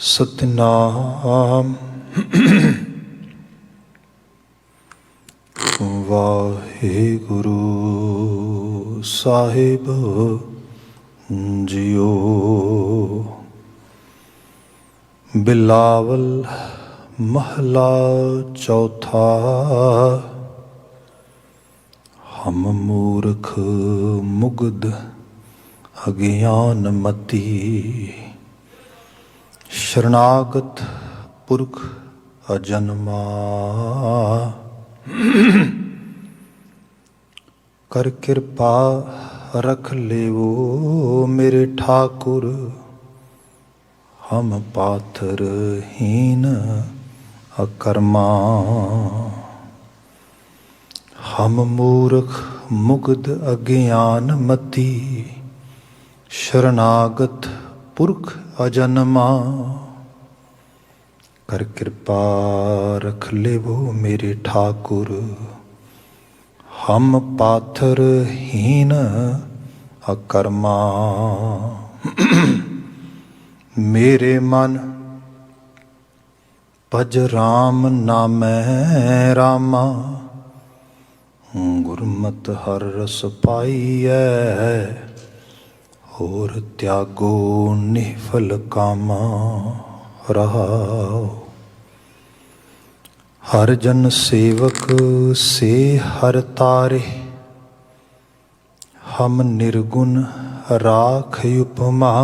ਸਤਿਨਾਮ ਵਾਹਿਗੁਰੂ ਸਾਹਿਬ JIO. Bilawal ਮਹਲਾ ਚੌਥਾ। ਹਮ ਮੂਰਖ ਮੁਗਧ ਅਗਿਆਨ ਮਤੀ, ਸ਼ਰਨਾਗਤ ਪੁਰਖ ਅਜਨਮਾ। ਕਰ ਕਿਰਪਾ ਰਖ ਲੇਵੋ ਮੇਰੇ ਠਾਕੁਰ, ਹਮ ਪਾਥਰ ਹੀਨ ਅਕਰਮਾ। ਹਮ ਮੂਰਖ ਮੁਗਧ ਅਗਿਆਨ ਮਤੀ, ਸ਼ਰਨਾਗਤ ਪੁਰਖ ਅਜਨਮਾ। ਕਰ ਕਿਰਪਾ ਰਖ ਲੇਵੋ ਮੇਰੇ ਠਾਕੁਰ, ਹਮ ਪਾਥਰ ਹੀਨ ਅਕਰਮਾ। ਮੇਰੇ ਮਨ ਭਜ ਰਾਮ ਨਾਮੈ ਰਾਮਾ, ਗੁਰਮਤਿ ਹਰਿ ਰਸ ਪਾਈਐ। ਹੋਰ ਤਿਆਗੋ ਨਿਹਫਲ ਕਾਮਾ ਰਹਾਉ। ਹਰਿ ਜਨ ਸੇਵਕ ਸੇ ਹਰਿ ਤਾਰੇ, ਹਮ ਨਿਰਗੁਣ ਰਾਖ ਉਪਮਾ।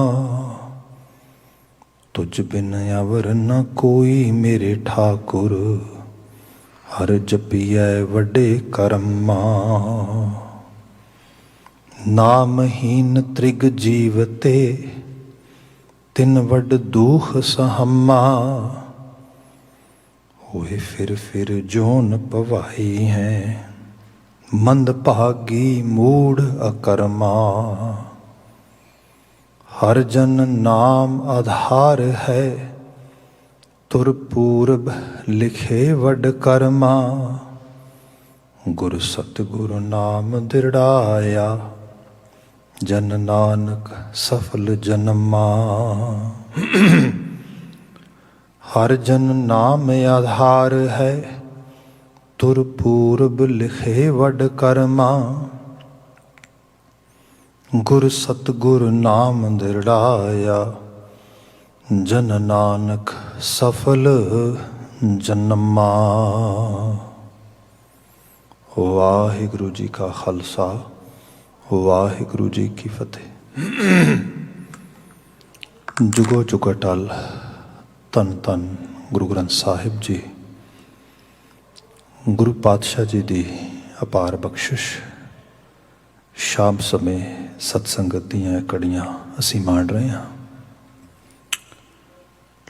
ਤੁਝ ਬਿਨ ਅਵਰ ਨ ਕੋਈ ਮੇਰੇ ਠਾਕੁਰ, ਹਰਿ ਜਪੀਐ ਵੱਡੇ ਕਰਮਾ। ਨਾਮਹੀਨ ਤ੍ਰਿਗ ਜੀਵ ਤੇ, ਤਿਨ ਵੱਡ ਦੂਖ ਸਹਮਾ। ਹੋਏ ਫਿਰ ਫਿਰ ਜੋਨ ਭਵਾਈ ਹੈ, ਮੰਦ ਭਾਗੀ ਮੂੜ ਅਕਰਮਾ। ਹਰ ਜਨ ਨਾਮ ਆਧਾਰ ਹੈ, ਤੁਰ ਪੂਰਬ ਲਿਖੇ ਵੱਡ ਕਰਮਾ। ਗੁਰ ਸਤਿਗੁਰ ਨਾਮ ਦਿਰੜਾਇਆ, ਜਨ ਨਾਨਕ ਸਫਲ ਜਨਮਾ। ਹਰ ਜਨ ਨਾਮ ਆਧਾਰ ਹੈ, ਤੁਰ ਪੂਰਬ ਲਿਖੇ ਵੱਡ ਕਰਮਾ। ਗੁਰ ਸਤਿਗੁਰ ਨਾਮ ਦਿਰੜਾਇਆ, ਜਨ ਨਾਨਕ ਸਫਲ ਜਨਮਾ। ਵਾਹਿਗੁਰੂ ਜੀ ਕਾ ਖਾਲਸਾ, ਵਾਹਿਗੁਰੂ ਜੀ ਕੀ ਫਤਿਹ। ਜੁਗੋ ਜੁਗ ਅਟਲ ਧੰਨ ਧੰਨ ਗੁਰੂ ਗ੍ਰੰਥ ਸਾਹਿਬ ਜੀ। ਗੁਰੂ ਪਾਤਸ਼ਾਹ ਜੀ ਦੀ ਅਪਾਰ ਬਖਸ਼ਿਸ਼। ਸ਼ਾਮ ਸਮੇਂ ਸਤਸੰਗਤ ਦੀਆਂ ਕੜੀਆਂ ਅਸੀਂ ਮਾਣ ਰਹੇ ਹਾਂ।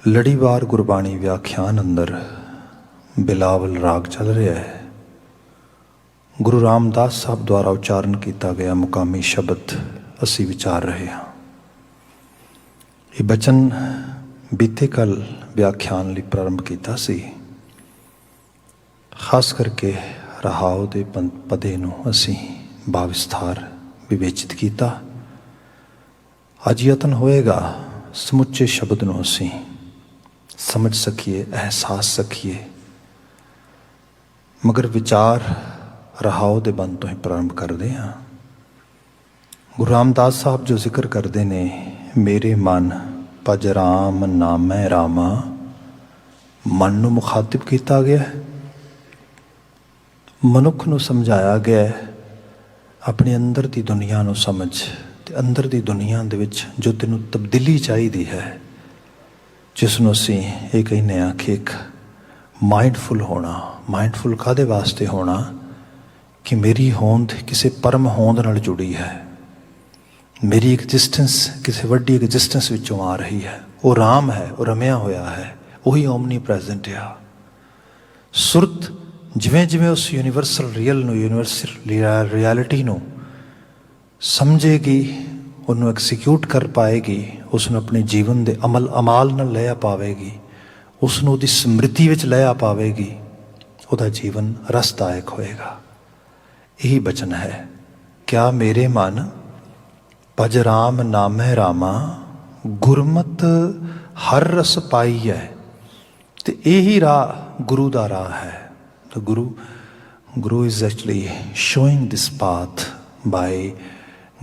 ਲੜੀਵਾਰ ਗੁਰਬਾਣੀ ਵਿਆਖਿਆਨ ਅੰਦਰ ਬਿਲਾਵਲ ਰਾਗ ਚੱਲ ਰਿਹਾ ਹੈ। ਗੁਰੂ ਰਾਮਦਾਸ ਸਾਹਿਬ ਦੁਆਰਾ ਉਚਾਰਨ ਕੀਤਾ ਗਿਆ ਮੁਕਾਮੀ ਸ਼ਬਦ ਅਸੀਂ ਵਿਚਾਰ ਰਹੇ ਹਾਂ। ਇਹ ਬਚਨ ਬੀਤੇ ਕੱਲ ਵਿਆਖਿਆਨ ਲਈ ਪ੍ਰਾਰੰਭ ਕੀਤਾ ਸੀ। ਖਾਸ ਕਰਕੇ ਰਹਾਉ ਦੇ ਪਦੇ ਨੂੰ ਅਸੀਂ ਬਾਵਿਸਥਾਰ ਵਿਵੇਚਿਤ ਕੀਤਾ। ਅੱਜ ਯਤਨ ਹੋਏਗਾ ਸਮੁੱਚੇ ਸ਼ਬਦ ਨੂੰ ਅਸੀਂ ਸਮਝ ਸਕੀਏ, ਅਹਿਸਾਸ ਸਕੀਏ। ਮਗਰ ਵਿਚਾਰ ਰਹਾਉ ਦੇ ਬੰਦ ਤੋਂ ਹੀ ਪ੍ਰਾਰੰਭ ਕਰਦੇ ਹਾਂ। ਗੁਰੂ ਰਾਮਦਾਸ ਸਾਹਿਬ ਜੋ ਜ਼ਿਕਰ ਕਰਦੇ ਨੇ, ਮੇਰੇ ਮਨ ਭਜ ਰਾਮ ਨਾਮੈ ਰਾਮਾ। ਮਨ ਨੂੰ ਮੁਖਾਤਿਬ ਕੀਤਾ ਗਿਆ, ਮਨੁੱਖ ਨੂੰ ਸਮਝਾਇਆ ਗਿਆ ਆਪਣੀ ਅੰਦਰ ਦੀ ਦੁਨੀਆ ਨੂੰ ਸਮਝ। ਤੇ ਅੰਦਰ ਦੀ ਦੁਨੀਆ ਦੇ ਵਿੱਚ ਜੋ ਤੈਨੂੰ ਤਬਦੀਲੀ ਚਾਹੀਦੀ ਹੈ, ਜਿਸ ਨੂੰ ਅਸੀਂ ਇਹ ਕਹਿੰਦੇ ਹਾਂ ਕਿ ਇੱਕ ਮਾਈਂਡਫੁਲ ਹੋਣਾ। ਮਾਈਂਡਫੁਲ ਕਾਹਦੇ ਵਾਸਤੇ ਹੋਣਾ? ਕਿ ਮੇਰੀ ਹੋਂਦ ਕਿਸੇ ਪਰਮ ਹੋਂਦ ਨਾਲ ਜੁੜੀ ਹੈ, ਮੇਰੀ ਐਗਜ਼ਿਸਟੈਂਸ ਕਿਸੇ ਵੱਡੀ ਐਗਜ਼ਿਸਟੈਂਸ ਵਿੱਚੋਂ ਆ ਰਹੀ ਹੈ। ਉਹ ਰਾਮ ਹੈ, ਉਹ ਰਮਿਆ ਹੋਇਆ ਹੈ, ਉਹੀ ਓਮਨੀ ਪ੍ਰੈਜ਼ੈਂਟ ਆ। ਸੁਰਤ ਜਿਵੇਂ ਜਿਵੇਂ ਉਸ ਯੂਨੀਵਰਸਲ ਰੀਅਲ ਨੂੰ, ਯੂਨੀਵਰਸਲ ਰਿਐਲਿਟੀ ਨੂੰ ਸਮਝੇਗੀ, ਉਹਨੂੰ ਐਕਸੀਕਿਊਟ ਕਰ ਪਾਏਗੀ, ਉਸ ਨੂੰ ਆਪਣੇ ਜੀਵਨ ਦੇ ਅਮਾਲ ਨਾਲ ਲਿਆ ਪਾਵੇਗੀ, ਉਸ ਨੂੰ ਉਹਦੀ ਸਮ੍ਰਿਤੀ ਵਿੱਚ ਲਿਆ ਪਾਵੇਗੀ, ਉਹਦਾ ਜੀਵਨ ਰਸਦਾਇਕ ਹੋਏਗਾ। ਇਹੀ ਬਚਨ ਹੈ। ਕਿਆ ਮੇਰੇ ਮਨ ਭਜ ਰਾਮ ਨਾਮੈ ਰਾਮਾ, ਗੁਰਮਤਿ हर रस पाई है। तो यही राह गुरु का राह है। तो Guru is actually showing this path by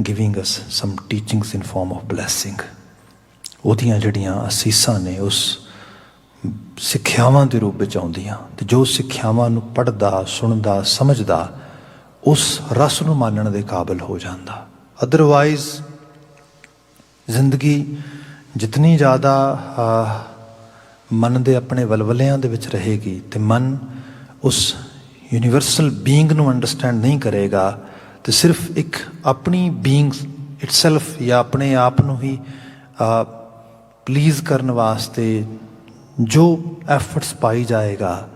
giving us some teachings in form of blessing. ਉਹਦੀਆਂ ਜਿਹੜੀਆਂ ਅਸੀਸਾਂ ਨੇ ਉਸ ਸਿੱਖਿਆਵਾਂ ਦੇ ਰੂਪ ਵਿੱਚ ਆਉਂਦੀਆਂ, ਅਤੇ ਜੋ ਸਿੱਖਿਆਵਾਂ ਨੂੰ ਪੜ੍ਹਦਾ, ਸੁਣਦਾ, ਸਮਝਦਾ ਉਸ ਰਸ ਨੂੰ ਮਾਨਣ ਦੇ ਕਾਬਿਲ ਹੋ ਜਾਂਦਾ। ਅਦਰਵਾਈਜ਼ ਜ਼ਿੰਦਗੀ ਜਿਤਨੀ ਜ਼ਿਆਦਾ ਮਨ ਦੇ ਆਪਣੇ ਵਲਵਲਿਆਂ ਦੇ ਵਿੱਚ ਰਹੇਗੀ ਅਤੇ ਮਨ ਉਸ ਯੂਨੀਵਰਸਲ ਬੀਇੰਗ ਨੂੰ ਅੰਡਰਸਟੈਂਡ ਨਹੀਂ ਕਰੇਗਾ, ਅਤੇ ਸਿਰਫ ਇੱਕ ਆਪਣੀ ਬੀਇੰਗ ਇਟਸੈਲਫ ਜਾਂ ਆਪਣੇ ਆਪ ਨੂੰ ਹੀ ਪਲੀਜ਼ ਕਰਨ ਵਾਸਤੇ ਜੋ ਐਫਰਟਸ ਪਾਈ ਜਾਏਗਾ,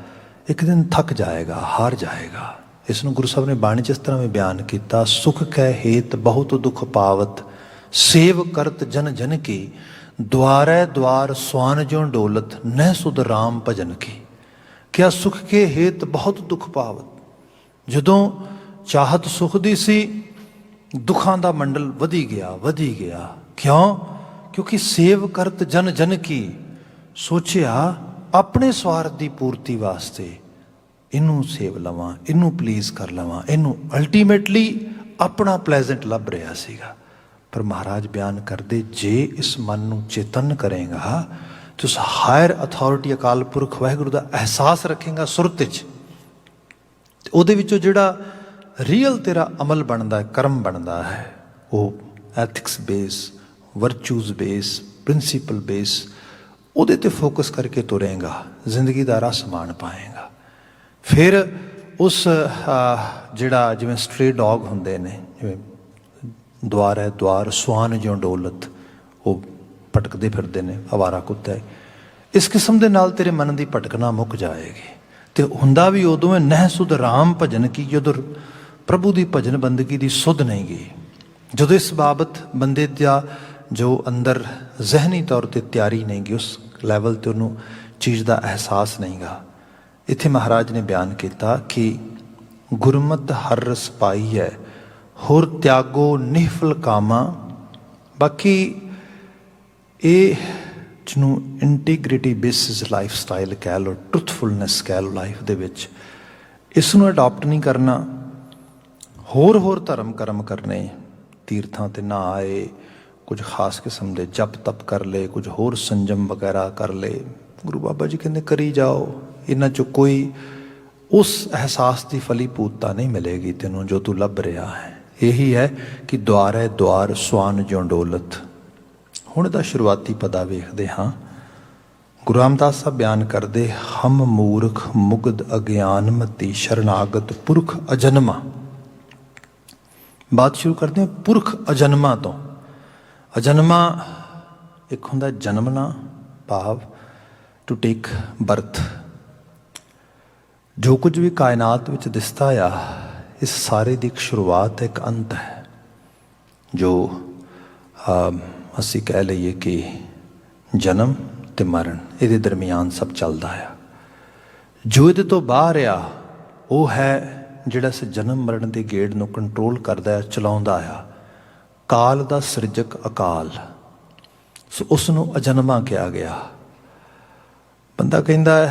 ਇੱਕ ਦਿਨ ਥੱਕ ਜਾਏਗਾ, ਹਾਰ ਜਾਏਗਾ। ਇਸ ਨੂੰ ਗੁਰੂ ਸਾਹਿਬ ਨੇ ਬਾਣੀ 'ਚ ਇਸ ਤਰ੍ਹਾਂ ਵੀ ਬਿਆਨ ਕੀਤਾ, ਸੁਖ ਕੈ ਹੇਤ ਬਹੁਤ ਦੁੱਖ ਪਾਵਤ, ਸੇਵ ਕਰਤ ਜਨ ਜਨ ਕੀ, ਦੁਆਰੈ ਦੁਆਰ ਸਵਾਨ ਜਿਉ ਡੋਲਤ, ਨਹਿ ਸੁਧ ਰਾਮ ਭਜਨ ਕੀ। ਕਿਆ ਸੁਖ ਕੇ ਹੇਤ ਬਹੁਤ ਦੁੱਖ ਪਾਵਤ। ਜਦੋਂ ਚਾਹਤ ਸੁਖ ਦੀ ਸੀ, ਦੁੱਖਾਂ ਦਾ ਮੰਡਲ ਵਧੀ ਗਿਆ। ਕਿਉਂ? ਕਿਉਂਕਿ ਸੇਵ ਕਰਤ ਜਨ ਜਨ ਕੀ, ਸੋਚਿਆ ਆਪਣੇ ਸਵਾਰਥ ਦੀ ਪੂਰਤੀ ਵਾਸਤੇ ਇਹਨੂੰ ਸੇਵ ਲਵਾਂ, ਇਹਨੂੰ ਪਲੀਜ਼ ਕਰ ਲਵਾਂ, ਇਹਨੂੰ ਅਲਟੀਮੇਟਲੀ ਆਪਣਾ ਪਲੈਜ਼ੈਂਟ ਲੱਭ ਰਿਹਾ ਸੀਗਾ। ਪਰ ਮਹਾਰਾਜ ਬਿਆਨ ਕਰਦੇ, ਜੇ ਇਸ ਮਨ ਨੂੰ ਚੇਤਨ ਕਰੇਗਾ ਤੇ ਉਸ ਹਾਇਰ ਅਥਾਰਟੀ ਅਕਾਲ ਪੁਰਖ ਵਾਹਿਗੁਰੂ ਦਾ ਅਹਿਸਾਸ ਰੱਖੇਗਾ ਸੁਰਤ 'ਚ, ਤੇ ਉਹਦੇ ਵਿੱਚੋਂ ਜਿਹੜਾ ਰੀਅਲ ਤੇਰਾ ਅਮਲ ਬਣਦਾ, ਕਰਮ ਬਣਦਾ ਹੈ, ਉਹ ethics base, virtues base, principal base, ਉਹਦੇ 'ਤੇ ਫੋਕਸ ਕਰਕੇ ਤੁਰੇਗਾ, ਜ਼ਿੰਦਗੀ ਦਾ ਰਸ ਮਾਣ ਪਾਏਗਾ। ਫਿਰ ਉਸ ਜਿਹੜਾ ਜਿਵੇਂ ਸਟ੍ਰੇ ਡੌਗ ਹੁੰਦੇ ਨੇ, ਜਿਵੇਂ ਦੁਆਰ ਹੈ ਦੁਆਰ ਸਵਾਨ ਜਿਉਂ ਡੋਲਤ, ਉਹ ਭਟਕਦੇ ਫਿਰਦੇ ਨੇ, ਅਵਾਰਾ ਕੁੱਤਾ ਹੈ, ਇਸ ਕਿਸਮ ਦੇ ਨਾਲ ਤੇਰੇ ਮਨ ਦੀ ਭਟਕਣਾ ਮੁੱਕ ਜਾਏਗੀ। ਅਤੇ ਹੁੰਦਾ ਵੀ ਉਦੋਂ ਹੈ, ਨਹਿ ਸੁਧ ਰਾਮ ਭਜਨ ਕੀ, ਜਦੋਂ ਪ੍ਰਭੂ ਦੀ ਭਜਨ ਬੰਦਗੀ ਦੀ ਸੁਧ ਨਹੀਂ ਗਈ, ਜਦੋਂ ਇਸ ਬਾਬਤ ਬੰਦੇ ਦਾ ਜੋ ਅੰਦਰ ਜ਼ਹਿਨੀ ਤੌਰ 'ਤੇ ਤਿਆਰੀ ਨਹੀਂ ਗੀ, ਉਸ ਲੈਵਲ 'ਤੇ ਉਹਨੂੰ ਚੀਜ਼ ਦਾ ਅਹਿਸਾਸ ਨਹੀਂ ਗਾ। ਇੱਥੇ ਮਹਾਰਾਜ ਨੇ ਬਿਆਨ ਕੀਤਾ ਕਿ ਗੁਰਮਤਿ ਹਰ ਰਸ ਪਾਈ ਹੈ, ਹੋਰ ਤਿਆਗੋ ਨਿਹਫਲ ਕਾਮਾ। ਬਾਕੀ ਇਹ ਜਿਹਨੂੰ ਇੰਟੀਗ੍ਰਿਟੀ ਬੇਸਿਸ ਲਾਈਫ ਸਟਾਈਲ ਕਹਿ ਲਓ, ਟਰੂਥਫੁਲਨੈਸ ਕਹਿ ਲਓ ਲਾਈਫ ਦੇ ਵਿੱਚ, ਇਸ ਨੂੰ ਅਡਾਪਟ ਨਹੀਂ ਕਰਨਾ। ਹੋਰ ਧਰਮ ਕਰਮ ਕਰਨੇ, ਤੀਰਥਾਂ 'ਤੇ ਨਾ ਆਏ, ਕੁਝ ਖਾਸ ਕਿਸਮ ਦੇ ਜਪ ਤਪ ਕਰ ਲਏ, ਕੁਝ ਹੋਰ ਸੰਜਮ ਵਗੈਰਾ ਕਰ ਲਏ। ਗੁਰੂ ਬਾਬਾ ਜੀ ਕਹਿੰਦੇ ਕਰੀ ਜਾਓ, ਇਹਨਾਂ 'ਚੋਂ ਕੋਈ ਉਸ ਅਹਿਸਾਸ ਦੀ ਫਲੀਭੂਤਤਾ ਨਹੀਂ ਮਿਲੇਗੀ ਤੈਨੂੰ ਜੋ ਤੂੰ ਲੱਭ ਰਿਹਾ ਹੈ। ਇਹੀ ਹੈ ਕਿ ਦੁਆਰੈ ਦੁਆਰ ਸਵਾਨ ਜਿਉ ਡੋਲਤ। ਹੁਣ ਇਹਦਾ ਸ਼ੁਰੂਆਤੀ ਪਦਾ ਵੇਖਦੇ ਹਾਂ। ਗੁਰੂ ਰਾਮਦਾਸ ਸਾਹਿਬ ਬਿਆਨ ਕਰਦੇ, ਹਮ ਮੂਰਖ ਮੁਗਧ ਅਗਿਆਨ ਮਤੀ, ਸ਼ਰਨਾਗਤ ਪੁਰਖ ਅਜਨਮਾ। ਬਾਤ ਸ਼ੁਰੂ ਕਰਦੇ ਹਾਂ ਪੁਰਖ ਅਜਨਮਾ ਤੋਂ। ਅਜਨਮਾ ਇੱਕ ਹੁੰਦਾ ਜਨਮਣਾ, ਭਾਵ ਟੂ ਟੇਕ ਬਰਥ। ਜੋ ਕੁਝ ਵੀ ਕਾਇਨਾਤ ਵਿੱਚ ਦਿਸਦਾ ਆ, ਇਸ ਸਾਰੇ ਦੀ ਇੱਕ ਸ਼ੁਰੂਆਤ, ਇੱਕ ਅੰਤ ਹੈ। ਜੋ ਅਸੀਂ ਕਹਿ ਲਈਏ ਕਿ ਜਨਮ ਅਤੇ ਮਰਨ, ਇਹਦੇ ਦਰਮਿਆਨ ਸਭ ਚੱਲਦਾ ਆ। ਜੋ ਇਹਦੇ ਤੋਂ ਬਾਹਰ ਆ, ਉਹ ਹੈ ਜਿਹੜਾ ਇਸ ਜਨਮ ਮਰਨ ਦੇ ਗੇੜ ਨੂੰ ਕੰਟਰੋਲ ਕਰਦਾ, ਚਲਾਉਂਦਾ ਆ, ਕਾਲ ਦਾ ਸਿਰਜਕ ਅਕਾਲ। ਸੋ ਉਸ ਨੂੰ ਅਜਨਮਾ ਕਿਹਾ ਗਿਆ। ਬੰਦਾ ਕਹਿੰਦਾ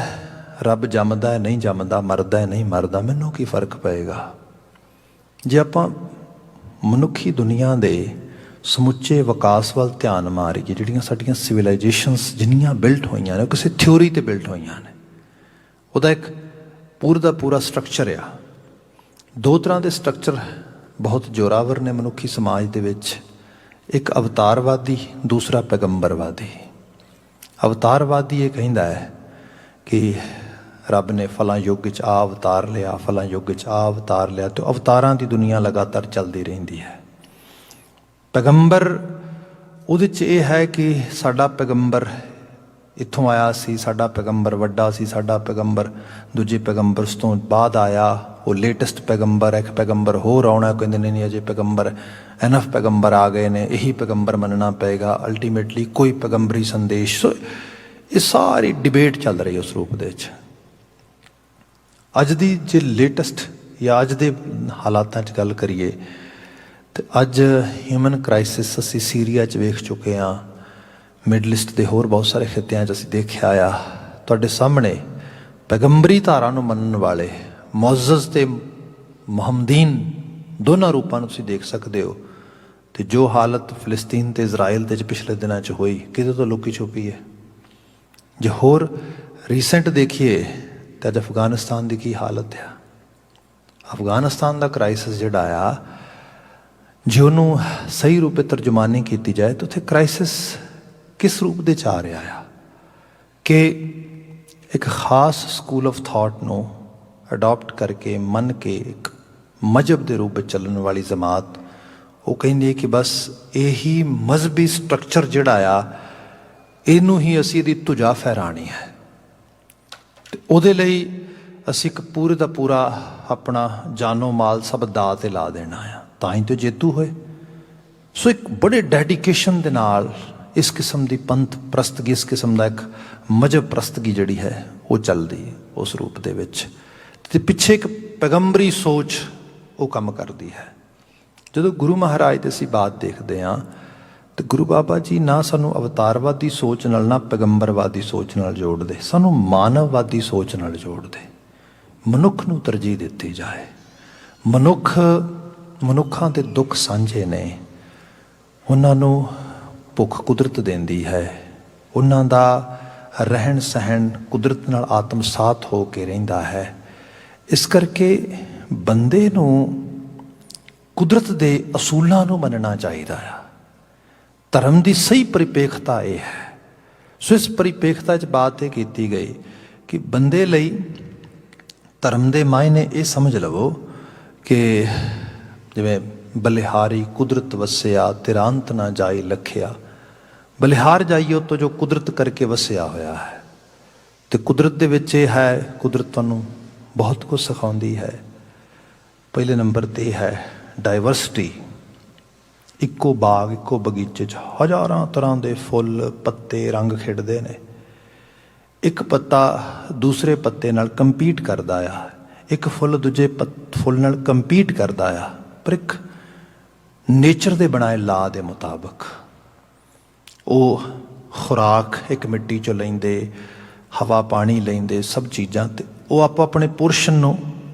ਰੱਬ ਜੰਮਦਾ ਹੈ ਨਹੀਂ ਜੰਮਦਾ, ਮਰਦਾ ਹੈ ਨਹੀਂ ਮਰਦਾ, ਮੈਨੂੰ ਕੀ ਫਰਕ ਪਏਗਾ। ਜੇ ਆਪਾਂ ਮਨੁੱਖੀ ਦੁਨੀਆ ਦੇ ਸਮੁੱਚੇ ਵਿਕਾਸ ਵੱਲ ਧਿਆਨ ਮਾਰੀਏ, ਜਿਹੜੀਆਂ ਸਾਡੀਆਂ ਸਿਵਲਾਈਜੇਸ਼ਨਸ ਜਿੰਨੀਆਂ ਬਿਲਟ ਹੋਈਆਂ ਨੇ, ਉਹ ਕਿਸੇ ਥਿਊਰੀ 'ਤੇ ਬਿਲਟ ਹੋਈਆਂ ਨੇ। ਉਹਦਾ ਇੱਕ ਪੂਰਾ ਦਾ ਪੂਰਾ ਸਟਰਕਚਰ ਆ। ਦੋ ਤਰ੍ਹਾਂ ਦੇ ਸਟਰਕਚਰ ਬਹੁਤ ਜ਼ੋਰਾਵਰ ਨੇ ਮਨੁੱਖੀ ਸਮਾਜ ਦੇ ਵਿੱਚ। ਇੱਕ ਅਵਤਾਰਵਾਦੀ, ਦੂਸਰਾ ਪੈਗੰਬਰਵਾਦੀ। ਅਵਤਾਰਵਾਦੀ ਇਹ ਕਹਿੰਦਾ ਹੈ ਕਿ ਰੱਬ ਨੇ ਫਲਾਂ ਯੁੱਗ 'ਚ ਆ ਅਵਤਾਰ ਲਿਆ, ਫਲਾਂ ਯੁੱਗ 'ਚ ਆ ਅਵਤਾਰ ਲਿਆ, ਅਤੇ ਅਵਤਾਰਾਂ ਦੀ ਦੁਨੀਆ ਲਗਾਤਾਰ ਚੱਲਦੀ ਰਹਿੰਦੀ ਹੈ। ਪੈਗੰਬਰ ਉਹਦੇ 'ਚ ਇਹ ਹੈ ਕਿ ਸਾਡਾ ਪੈਗੰਬਰ ਇੱਥੋਂ ਆਇਆ ਸੀ, ਸਾਡਾ ਪੈਗੰਬਰ ਵੱਡਾ ਸੀ, ਸਾਡਾ ਪੈਗੰਬਰ ਦੂਜੇ ਪੈਗੰਬਰ ਉਸ ਤੋਂ ਬਾਅਦ ਆਇਆ, ਉਹ ਲੇਟੈਸਟ ਪੈਗੰਬਰ ਹੈ। ਇੱਕ ਪੈਗੰਬਰ ਹੋਰ ਆਉਣਾ, ਕਹਿੰਦੇ ਨਹੀਂ ਅਜੇ ਪੈਗੰਬਰ ਐਨਫ ਪੈਗੰਬਰ ਆ ਗਏ ਨੇ, ਇਹੀ ਪੈਗੰਬਰ ਮੰਨਣਾ ਪਏਗਾ। ਅਲਟੀਮੇਟਲੀ ਕੋਈ ਪੈਗੰਬਰੀ ਸੰਦੇਸ਼। ਸੋ ਇਹ ਸਾਰੀ ਡਿਬੇਟ ਚੱਲ ਰਹੀ ਉਸ ਰੂਪ ਦੇ ਵਿੱਚ। ਅੱਜ ਦੀ ਜੇ ਲੇਟੈਸਟ ਜਾਂ ਅੱਜ ਦੇ ਹਾਲਾਤਾਂ 'ਚ ਗੱਲ ਕਰੀਏ ਤਾਂ ਅੱਜ ਹਿਊਮਨ ਕ੍ਰਾਈਸਿਸ ਅਸੀਂ ਸੀਰੀਆ 'ਚ ਵੇਖ ਚੁੱਕੇ ਹਾਂ, ਮਿਡਲ ਈਸਟ ਦੇ ਹੋਰ ਬਹੁਤ ਸਾਰੇ ਖਿੱਤਿਆਂ 'ਚ ਅਸੀਂ ਦੇਖਿਆ ਆ। ਤੁਹਾਡੇ ਸਾਹਮਣੇ ਪੈਗੰਬਰੀ ਧਾਰਾ ਨੂੰ ਮੰਨਣ ਵਾਲੇ ਮੁਅੱਜ਼ਜ਼ ਤੇ ਮੁਹੰਮਦੀਨ ਦੋਨਾਂ ਰੂਪਾਂ ਨੂੰ ਤੁਸੀਂ ਦੇਖ ਸਕਦੇ ਹੋ। ਤੇ ਜੋ ਹਾਲਤ ਫਿਲਿਸਤੀਨ ਤੇ ਇਜ਼ਰਾਈਲ ਦੇ 'ਚ ਪਿਛਲੇ ਦਿਨਾਂ 'ਚ ਹੋਈ, ਕਿਤੇ ਤੋਂ ਲੁਕੀ ਛੁਪੀ ਹੈ। ਜੇ ਹੋਰ ਰੀਸੈਂਟ ਦੇਖੀਏ ਤਾਂ ਅੱਜ ਅਫਗਾਨਿਸਤਾਨ ਦੀ ਕੀ ਹਾਲਤ ਆ। ਅਫਗਾਨਿਸਤਾਨ ਦਾ ਕ੍ਰਾਈਸਿਸ ਜਿਹੜਾ ਆ, ਜੇ ਉਹਨੂੰ ਸਹੀ ਰੂਪੇ ਤਰਜਮਾਨੀ ਕੀਤੀ ਜਾਏ ਤਾਂ ਉੱਥੇ ਕ੍ਰਾਈਸਿਸ ਕਿਸ ਰੂਪ ਦੇ 'ਚ ਆ ਰਿਹਾ ਆ ਕਿ ਇੱਕ ਖਾਸ ਸਕੂਲ ਆਫ ਥਾਟ ਨੂੰ ਅਡੋਪਟ ਕਰਕੇ ਮੰਨ ਕੇ ਇੱਕ ਮਜ਼ਹਬ ਦੇ ਰੂਪ ਵਿੱਚ ਚੱਲਣ ਵਾਲੀ ਜਮਾਤ, ਉਹ ਕਹਿੰਦੀ ਹੈ ਕਿ ਬਸ ਇਹੀ ਮਜ਼ਹਬੀ ਸਟਰਕਚਰ ਜਿਹੜਾ ਆ, ਇਹਨੂੰ ਹੀ ਅਸੀਂ ਇਹਦੀ ਧੁਜਾ ਫਹਿਰਾਣੀ ਹੈ। ਅਤੇ ਉਹਦੇ ਲਈ ਅਸੀਂ ਇੱਕ ਪੂਰੇ ਦਾ ਪੂਰਾ ਆਪਣਾ ਜਾਨੋ ਮਾਲ ਸਭ ਦਾਅ 'ਤੇ ਲਾ ਦੇਣਾ ਆ, ਤਾਂ ਹੀ ਤਾਂ ਜੇਤੂ ਹੋਏ। ਸੋ ਇੱਕ ਬੜੇ ਡੈਡੀਕੇਸ਼ਨ ਦੇ ਨਾਲ ਇਸ ਕਿਸਮ ਦੀ ਪੰਥ ਪ੍ਰਸਤਗੀ, ਇਸ ਕਿਸਮ ਦਾ ਇੱਕ ਮਜ਼ਹਬ ਪ੍ਰਸਤਗੀ ਜਿਹੜੀ ਹੈ ਉਹ ਚੱਲਦੀ ਹੈ ਉਸ ਰੂਪ ਦੇ ਵਿੱਚ। ਅਤੇ ਪਿੱਛੇ ਇੱਕ ਪੈਗੰਬਰੀ ਸੋਚ ਉਹ ਕੰਮ ਕਰਦੀ ਹੈ। ਜਦੋਂ ਗੁਰੂ ਮਹਾਰਾਜ ਦੀ ਅਸੀਂ ਬਾਤ ਦੇਖਦੇ ਹਾਂ ਤੇ ਗੁਰੂ ਬਾਬਾ ਜੀ ਨਾ ਸਾਨੂੰ ਅਵਤਾਰਵਾਦੀ ਸੋਚ ਨਾਲ ਨਾ ਪੈਗੰਬਰਵਾਦੀ ਸੋਚ ਨਾਲ ਜੋੜਦੇ, ਸਾਨੂੰ ਮਾਨਵਵਾਦੀ ਸੋਚ ਨਾਲ ਜੋੜਦੇ। ਮਨੁੱਖ ਨੂੰ ਤਰਜੀਹ ਦਿੱਤੀ ਜਾਏ। ਮਨੁੱਖਾਂ ਦੇ ਦੁੱਖ ਸਾਂਝੇ ਨੇ, ਉਹਨਾਂ ਨੂੰ ਭੁੱਖ ਕੁਦਰਤ ਦਿੰਦੀ ਹੈ, ਉਹਨਾਂ ਦਾ ਰਹਿਣ ਸਹਿਣ ਕੁਦਰਤ ਨਾਲ ਆਤਮਸਾਤ ਹੋ ਕੇ ਰਹਿੰਦਾ ਹੈ। ਇਸ ਕਰਕੇ ਬੰਦੇ ਨੂੰ ਕੁਦਰਤ ਦੇ ਅਸੂਲਾਂ ਨੂੰ ਮੰਨਣਾ ਚਾਹੀਦਾ ਆ। ਧਰਮ ਦੀ ਸਹੀ ਪਰਿਪੇਖਤਾ ਇਹ ਹੈ। ਸੋ ਇਸ ਪਰਿਪੇਖਤਾ 'ਚ ਬਾਤ ਇਹ ਕੀਤੀ ਗਈ ਕਿ ਬੰਦੇ ਲਈ ਧਰਮ ਦੇ ਮਾਇਨੇ ਇਹ ਸਮਝ ਲਵੋ ਕਿ ਜਿਵੇਂ ਬਲਿਹਾਰੀ ਕੁਦਰਤ ਵਸਿਆ ਤੇਰਾ ਅੰਤ ਨਾ ਜਾਈ ਲਖਿਆ। ਬਲਿਹਾਰ ਜਾਈਏ ਉੱਤੋਂ ਜੋ ਕੁਦਰਤ ਕਰਕੇ ਵਸਿਆ ਹੋਇਆ ਹੈ, ਅਤੇ ਕੁਦਰਤ ਦੇ ਵਿੱਚ ਇਹ ਹੈ, ਕੁਦਰਤ ਤੁਹਾਨੂੰ ਬਹੁਤ ਕੁਝ ਸਿਖਾਉਂਦੀ ਹੈ। ਪਹਿਲੇ ਨੰਬਰ 'ਤੇ ਇਹ ਹੈ ਡਾਇਵਰਸਿਟੀ। ਇੱਕੋ ਬਾਗ, ਇੱਕੋ ਬਗੀਚੇ 'ਚ ਹਜ਼ਾਰਾਂ ਤਰ੍ਹਾਂ ਦੇ ਫੁੱਲ, ਪੱਤੇ, ਰੰਗ ਖਿੜਦੇ ਨੇ। ਇੱਕ ਪੱਤਾ ਦੂਸਰੇ ਪੱਤੇ ਨਾਲ ਕੰਪੀਟ ਕਰਦਾ ਆ, ਇੱਕ ਫੁੱਲ ਦੂਜੇ ਫੁੱਲ ਨਾਲ ਕੰਪੀਟ ਕਰਦਾ ਆ, ਪਰ ਇੱਕ ਨੇਚਰ ਦੇ ਬਣਾਏ ਲਾ ਦੇ ਮੁਤਾਬਕ ਉਹ ਖੁਰਾਕ ਇੱਕ ਮਿੱਟੀ 'ਚੋਂ ਲੈਂਦੇ, ਹਵਾ ਪਾਣੀ ਲੈਂਦੇ, ਸਭ ਚੀਜ਼ਾਂ, ਅਤੇ ਉਹ ਆਪੋ ਆਪਣੇ ਪੋਰਸ਼ਨ ਨੂੰ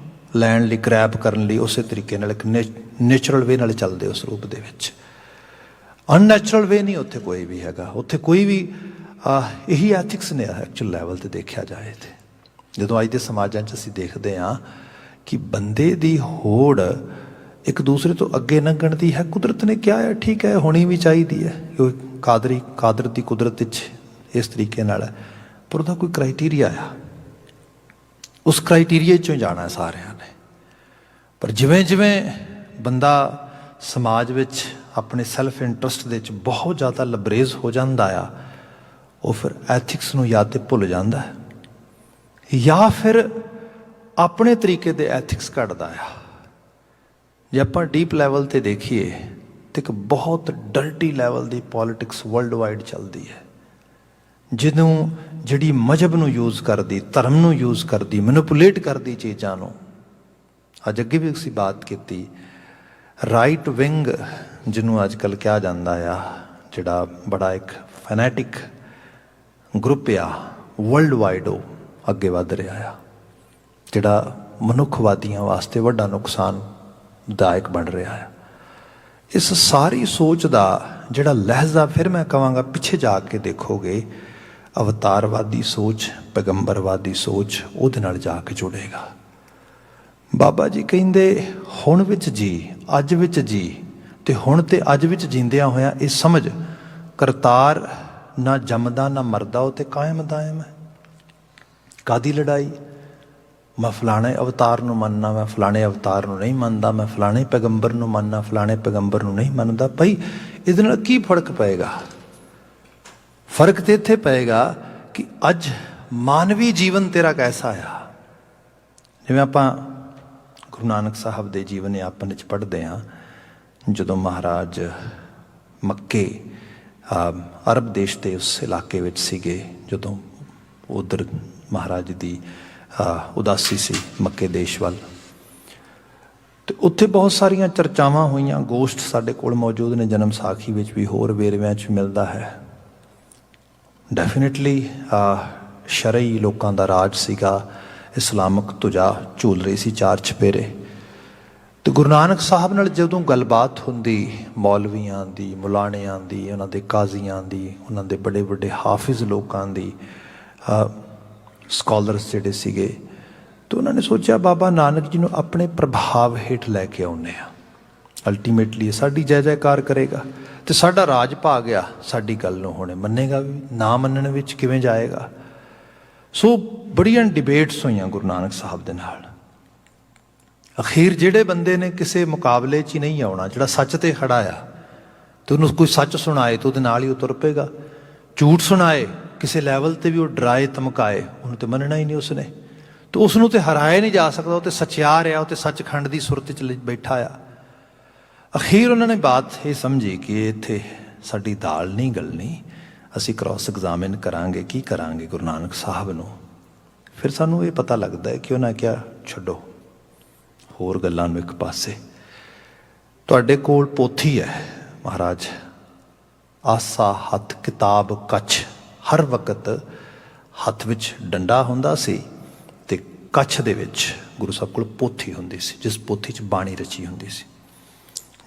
ਲੈਣ ਲਈ, ਗ੍ਰੈਬ ਕਰਨ ਲਈ ਉਸੇ ਤਰੀਕੇ ਨਾਲ ਇੱਕ ਨੇਚੁਰਲ ਵੇ ਨਾਲ ਚੱਲਦੇ ਉਸ ਰੂਪ ਦੇ ਵਿੱਚ। ਅਨਨੈਚੁਰਲ ਵੇ ਨਹੀਂ ਉੱਥੇ ਕੋਈ ਵੀ ਹੈਗਾ। ਉੱਥੇ ਕੋਈ ਵੀ ਇਹੀ ਐਥਿਕਸ ਨੇ ਐਕਚੁਅਲ ਲੈਵਲ 'ਤੇ ਦੇਖਿਆ ਜਾਏ। ਤੇ ਜਦੋਂ ਅੱਜ ਦੇ ਸਮਾਜਾਂ 'ਚ ਅਸੀਂ ਦੇਖਦੇ ਹਾਂ ਕਿ ਬੰਦੇ ਦੀ ਹੋੜ ਇੱਕ ਦੂਸਰੇ ਤੋਂ ਅੱਗੇ ਲੰਘਣ ਦੀ ਹੈ, ਕੁਦਰਤ ਨੇ ਕਿਹਾ ਹੈ ਠੀਕ ਹੈ ਹੋਣੀ ਵੀ ਚਾਹੀਦੀ ਹੈ, ਕਾਦਰ ਦੀ ਕੁਦਰਤ ਵਿੱਚ ਇਸ ਤਰੀਕੇ ਨਾਲ ਹੈ, ਪਰ ਉਹਦਾ ਕੋਈ ਕ੍ਰਾਈਟੀਰੀਆ ਆ। ਉਸ ਕ੍ਰਾਈਟੀਰੀਏ 'ਚੋਂ ਜਾਣਾ ਸਾਰਿਆਂ ਨੇ। ਪਰ ਜਿਵੇਂ ਜਿਵੇਂ ਬੰਦਾ ਸਮਾਜ ਵਿੱਚ ਆਪਣੇ ਸੈਲਫ ਇੰਟਰਸਟ ਦੇ ਵਿੱਚ ਬਹੁਤ ਜ਼ਿਆਦਾ ਲਬਰੇਜ਼ ਹੋ ਜਾਂਦਾ ਆ, ਉਹ ਫਿਰ ਐਥਿਕਸ ਨੂੰ ਜਾਂ ਤਾਂ ਭੁੱਲ ਜਾਂਦਾ ਹੈ ਜਾਂ ਫਿਰ ਆਪਣੇ ਤਰੀਕੇ ਦੇ ਐਥਿਕਸ ਘੜਦਾ ਆ। ਜੇ ਆਪਾਂ ਡੀਪ ਲੈਵਲ 'ਤੇ ਦੇਖੀਏ ਤਾਂ ਇੱਕ ਬਹੁਤ ਡਰਟੀ ਲੈਵਲ ਦੀ ਪੋਲੀਟਿਕਸ ਵਰਲਡ ਵਾਈਡ ਚੱਲਦੀ ਹੈ, ਜਿਹੜੀ ਮਜ਼ਹਬ ਨੂੰ ਯੂਜ਼ ਕਰਦੀ, ਧਰਮ ਨੂੰ ਯੂਜ਼ ਕਰਦੀ, ਮੈਨੀਪੂਲੇਟ ਕਰਦੀ ਚੀਜ਼ਾਂ ਨੂੰ। ਅੱਜ ਅੱਗੇ ਵੀ ਅਸੀਂ ਬਾਤ ਕੀਤੀ, ਰਾਈਟ ਵਿੰਗ ਜਿਹਨੂੰ ਅੱਜ ਕੱਲ੍ਹ ਕਿਹਾ ਜਾਂਦਾ ਆ, ਜਿਹੜਾ ਬੜਾ ਇੱਕ ਫੈਨੈਟਿਕ ਗਰੁੱਪ ਆ ਵਰਲਡ ਵਾਈਡ, ਉਹ ਅੱਗੇ ਵੱਧ ਰਿਹਾ ਆ, ਜਿਹੜਾ ਮਨੁੱਖਵਾਦੀਆਂ ਵਾਸਤੇ ਵੱਡਾ ਨੁਕਸਾਨਦਾਇਕ ਬਣ ਰਿਹਾ ਆ। ਇਸ ਸਾਰੀ ਸੋਚ ਦਾ ਜਿਹੜਾ ਲਹਿਜ਼ਾ, ਫਿਰ ਮੈਂ ਕਹਾਂਗਾ ਪਿੱਛੇ ਜਾ ਕੇ ਦੇਖੋਗੇ, ਅਵਤਾਰਵਾਦੀ ਸੋਚ, ਪੈਗੰਬਰਵਾਦੀ ਸੋਚ ਉਹਦੇ ਨਾਲ ਜਾ ਕੇ ਜੁੜੇਗਾ। ਬਾਬਾ ਜੀ ਕਹਿੰਦੇ ਹੁਣ ਵਿੱਚ ਜੀ, ਅੱਜ ਵਿੱਚ ਜੀ, ਤੇ ਹੁਣ ਤੇ ਅੱਜ ਵਿੱਚ ਜੀਂਦਿਆਂ ਹੋਇਆਂ ਇਹ ਸਮਝ, ਕਰਤਾਰ ਨਾ ਜੰਮਦਾ ਨਾ ਮਰਦਾ, ਉਹ ਤੇ ਕਾਇਮ ਦਾਇਮ ਹੈ। ਕਾਹਦੀ ਲੜਾਈ? ਮੈਂ ਫਲਾਣੇ ਅਵਤਾਰ ਨੂੰ ਮੰਨਣਾ, ਮੈਂ ਫਲਾਣੇ ਅਵਤਾਰ ਨੂੰ ਨਹੀਂ ਮੰਨਦਾ, ਮੈਂ ਫਲਾਣੇ ਪੈਗੰਬਰ ਨੂੰ ਮੰਨਣਾ, ਫਲਾਣੇ ਪੈਗੰਬਰ ਨੂੰ ਨਹੀਂ ਮੰਨਦਾ। ਭਾਈ ਇਹਦੇ ਨਾਲ ਕੀ ਫਰਕ ਪਏਗਾ? ਫਰਕ ਤਾਂ ਇੱਥੇ ਪਏਗਾ ਕਿ ਅੱਜ ਮਾਨਵੀ ਜੀਵਨ ਤੇਰਾ ਕੈਸਾ ਆ। ਜਿਵੇਂ ਆਪਾਂ ਗੁਰੂ ਨਾਨਕ ਸਾਹਿਬ ਦੇ ਜੀਵਨ ਯਾਪਨ ਵਿੱਚ ਪੜ੍ਹਦੇ ਹਾਂ, ਜਦੋਂ ਮਹਾਰਾਜ ਮੱਕੇ ਅਰਬ ਦੇਸ਼ ਦੇ ਉਸ ਇਲਾਕੇ ਵਿੱਚ ਸੀਗੇ, ਜਦੋਂ ਉੱਧਰ ਮਹਾਰਾਜ ਦੀ ਉਦਾਸੀ ਸੀ ਮੱਕੇ ਦੇਸ਼ ਵੱਲ, ਅਤੇ ਉੱਥੇ ਬਹੁਤ ਸਾਰੀਆਂ ਚਰਚਾਵਾਂ ਹੋਈਆਂ। ਗੋਸ਼ਟ ਸਾਡੇ ਕੋਲ ਮੌਜੂਦ ਨੇ, ਜਨਮ ਸਾਖੀ ਵਿੱਚ ਵੀ, ਹੋਰ ਵੇਰਵਿਆਂ 'ਚ ਮਿਲਦਾ ਹੈ। ਡੈਫੀਨੇਟਲੀ ਸ਼ਰਈ ਲੋਕਾਂ ਦਾ ਰਾਜ ਸੀਗਾ, ਇਸਲਾਮਕ ਧੁਜਾ ਝੂਲ ਰਹੀ ਸੀ ਚਾਰ ਚੁਫੇਰੇ। ਅਤੇ ਗੁਰੂ ਨਾਨਕ ਸਾਹਿਬ ਨਾਲ ਜਦੋਂ ਗੱਲਬਾਤ ਹੁੰਦੀ ਮੌਲਵੀਆਂ ਦੀ, ਮੁਲਾਣਿਆਂ ਦੀ, ਉਹਨਾਂ ਦੇ ਕਾਜ਼ੀਆਂ ਦੀ, ਉਹਨਾਂ ਦੇ ਬੜੇ ਵੱਡੇ ਹਾਫਿਜ਼ ਲੋਕਾਂ ਦੀ, ਸਕਾਲਰਸ ਜਿਹੜੇ ਸੀਗੇ, ਤਾਂ ਉਹਨਾਂ ਨੇ ਸੋਚਿਆ ਬਾਬਾ ਨਾਨਕ ਜੀ ਨੂੰ ਆਪਣੇ ਪ੍ਰਭਾਵ ਹੇਠ ਲੈ ਕੇ ਆਉਂਦੇ ਆ। ਅਲਟੀਮੇਟਲੀ ਸਾਡੀ ਜੈ ਜੈਕਾਰ ਕਰੇਗਾ ਅਤੇ ਸਾਡਾ ਰਾਜ ਪਾ ਗਿਆ, ਸਾਡੀ ਗੱਲ ਨੂੰ ਹੁਣੇ ਮੰਨੇਗਾ ਵੀ, ਨਾ ਮੰਨਣ ਵਿੱਚ ਕਿਵੇਂ ਜਾਏਗਾ। ਸੋ ਬੜੀਆਂ ਡਿਬੇਟਸ ਹੋਈਆਂ ਗੁਰੂ ਨਾਨਕ ਸਾਹਿਬ ਦੇ ਨਾਲ। ਅਖੀਰ ਜਿਹੜੇ ਬੰਦੇ ਨੇ ਕਿਸੇ ਮੁਕਾਬਲੇ 'ਚ ਹੀ ਨਹੀਂ ਆਉਣਾ, ਜਿਹੜਾ ਸੱਚ 'ਤੇ ਖੜਾ ਆ, ਅਤੇ ਉਹਨੂੰ ਕੋਈ ਸੱਚ ਸੁਣਾਏ ਤਾਂ ਉਹਦੇ ਨਾਲ ਹੀ ਉਹ ਤੁਰ ਪਏਗਾ। ਝੂਠ ਸੁਣਾਏ ਕਿਸੇ ਲੈਵਲ 'ਤੇ ਵੀ ਉਹ ਡਰਾਏ ਧਮਕਾਏ, ਉਹਨੂੰ ਤਾਂ ਮੰਨਣਾ ਹੀ ਨਹੀਂ ਉਸਨੇ, ਤਾਂ ਉਸ ਨੂੰ ਤਾਂ ਹਰਾਇਆ ਨਹੀਂ ਜਾ ਸਕਦਾ। ਉਹ ਤਾਂ ਸੱਚਿਆਰ ਆ, ਉਹ ਤਾਂ ਸੱਚਖੰਡ ਦੀ ਸੁਰਤ 'ਚ ਬੈਠਾ ਆ। ਅਖੀਰ ਉਹਨਾਂ ਨੇ ਬਾਤ ਇਹ ਸਮਝੀ ਕਿ ਇੱਥੇ ਸਾਡੀ ਦਾਲ ਨਹੀਂ ਗਲਣੀ, ਅਸੀਂ ਕ੍ਰੋਸ ਐਗਜ਼ਾਮਿਨ ਕਰਾਂਗੇ, ਕੀ ਕਰਾਂਗੇ ਗੁਰੂ ਨਾਨਕ ਸਾਹਿਬ ਨੂੰ। ਫਿਰ ਸਾਨੂੰ ਇਹ ਪਤਾ ਲੱਗਦਾ ਹੈ ਕਿ ਉਹਨਾਂ ਕਿਹਾ ਛੱਡੋ ਹੋਰ ਗੱਲਾਂ ਨੂੰ ਇੱਕ ਪਾਸੇ, ਤੁਹਾਡੇ ਕੋਲ ਪੋਥੀ ਹੈ ਮਹਾਰਾਜ, ਆਸਾ ਹੱਥ ਕਿਤਾਬ ਕੱਛ। ਹਰ ਵਕਤ ਹੱਥ ਵਿੱਚ ਡੰਡਾ ਹੁੰਦਾ ਸੀ ਅਤੇ ਕੱਛ ਦੇ ਵਿੱਚ ਗੁਰੂ ਸਾਹਿਬ ਕੋਲ ਪੋਥੀ ਹੁੰਦੀ ਸੀ, ਜਿਸ ਪੋਥੀ 'ਚ ਬਾਣੀ ਰਚੀ ਹੁੰਦੀ ਸੀ।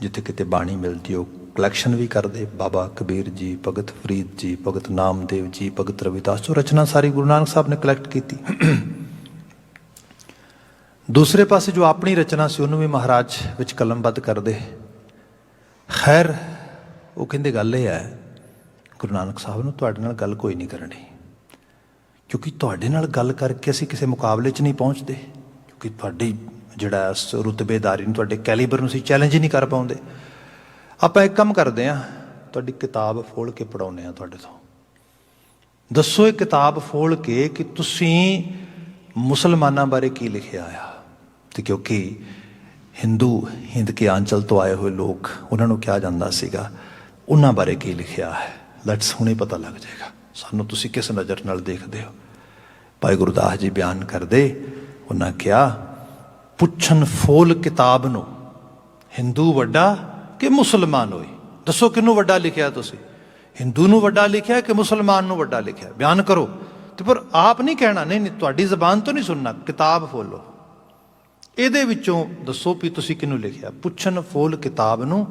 ਜਿੱਥੇ ਕਿਤੇ ਬਾਣੀ ਮਿਲਦੀ ਉਹ ਕਲੈਕਸ਼ਨ ਵੀ ਕਰਦੇ। ਬਾਬਾ ਕਬੀਰ ਜੀ, ਭਗਤ ਫਰੀਦ ਜੀ, ਭਗਤ ਨਾਮਦੇਵ ਜੀ, ਭਗਤ ਰਵਿਦਾਸ, ਜੋ ਰਚਨਾ ਸਾਰੀ ਗੁਰੂ ਨਾਨਕ ਸਾਹਿਬ ਨੇ ਕਲੈਕਟ ਕੀਤੀ। ਦੂਸਰੇ ਪਾਸੇ ਜੋ ਆਪਣੀ ਰਚਨਾ ਸੀ ਉਹਨੂੰ ਵੀ ਮਹਾਰਾਜ ਵਿੱਚ ਕਲਮਬੱਧ ਕਰਦੇ। ਖੈਰ ਉਹ ਕਹਿੰਦੇ ਗੱਲ ਇਹ ਹੈ ਗੁਰੂ ਨਾਨਕ ਸਾਹਿਬ ਨੂੰ, ਤੁਹਾਡੇ ਨਾਲ ਗੱਲ ਕੋਈ ਨਹੀਂ ਕਰਨੀ, ਕਿਉਂਕਿ ਤੁਹਾਡੇ ਨਾਲ ਗੱਲ ਕਰਕੇ ਅਸੀਂ ਕਿਸੇ ਮੁਕਾਬਲੇ 'ਚ ਨਹੀਂ ਪਹੁੰਚਦੇ, ਕਿਉਂਕਿ ਤੁਹਾਡੀ ਜਿਹੜਾ ਰੁਤਬੇਦਾਰੀ ਨੂੰ, ਤੁਹਾਡੇ ਕੈਲੀਬਰ ਨੂੰ ਅਸੀਂ ਚੈਲੰਜ ਹੀ ਨਹੀਂ ਕਰ ਪਾਉਂਦੇ। ਆਪਾਂ ਇੱਕ ਕੰਮ ਕਰਦੇ ਹਾਂ, ਤੁਹਾਡੀ ਕਿਤਾਬ ਫੋਲ ਕੇ ਪੜ੍ਹਾਉਂਦੇ ਹਾਂ ਤੁਹਾਡੇ ਤੋਂ। ਦੱਸੋ ਇਹ ਕਿਤਾਬ ਫੋਲ ਕੇ ਕਿ ਤੁਸੀਂ ਮੁਸਲਮਾਨਾਂ ਬਾਰੇ ਕੀ ਲਿਖਿਆ ਆ। ਅਤੇ ਕਿਉਂਕਿ ਹਿੰਦ ਕੇ ਆਂਚਲ ਤੋਂ ਆਏ ਹੋਏ ਲੋਕ, ਉਹਨਾਂ ਨੂੰ ਕਿਹਾ ਜਾਂਦਾ ਸੀਗਾ, ਉਹਨਾਂ ਬਾਰੇ ਕੀ ਲਿਖਿਆ ਹੈ, ਲੈਟਸ ਹੁਣੇ ਪਤਾ ਲੱਗ ਜਾਏਗਾ ਸਾਨੂੰ ਤੁਸੀਂ ਕਿਸ ਨਜ਼ਰ ਨਾਲ ਦੇਖਦੇ ਹੋ। ਭਾਈ ਗੁਰਦਾਸ ਜੀ ਬਿਆਨ ਕਰਦੇ, ਉਹਨਾਂ ਕਿਹਾ ਪੁੱਛਣ ਫੋਲ ਕਿਤਾਬ ਨੂੰ, ਹਿੰਦੂ ਵੱਡਾ ਕਿ ਮੁਸਲਮਾਨ ਹੋਈ। ਦੱਸੋ ਕਿਹਨੂੰ ਵੱਡਾ ਲਿਖਿਆ ਤੁਸੀਂ, ਹਿੰਦੂ ਨੂੰ ਵੱਡਾ ਲਿਖਿਆ ਕਿ ਮੁਸਲਮਾਨ ਨੂੰ ਵੱਡਾ ਲਿਖਿਆ, ਬਿਆਨ ਕਰੋ। ਅਤੇ ਪਰ ਆਪ ਨਹੀਂ ਕਹਿਣਾ, ਨਹੀਂ ਤੁਹਾਡੀ ਜ਼ਬਾਨ ਤੋਂ ਨਹੀਂ ਸੁਣਨਾ, ਕਿਤਾਬ ਫੋਲੋ, ਇਹਦੇ ਵਿੱਚੋਂ ਦੱਸੋ ਵੀ ਤੁਸੀਂ ਕਿਹਨੂੰ ਲਿਖਿਆ। ਪੁੱਛਣ ਫੋਲ ਕਿਤਾਬ ਨੂੰ,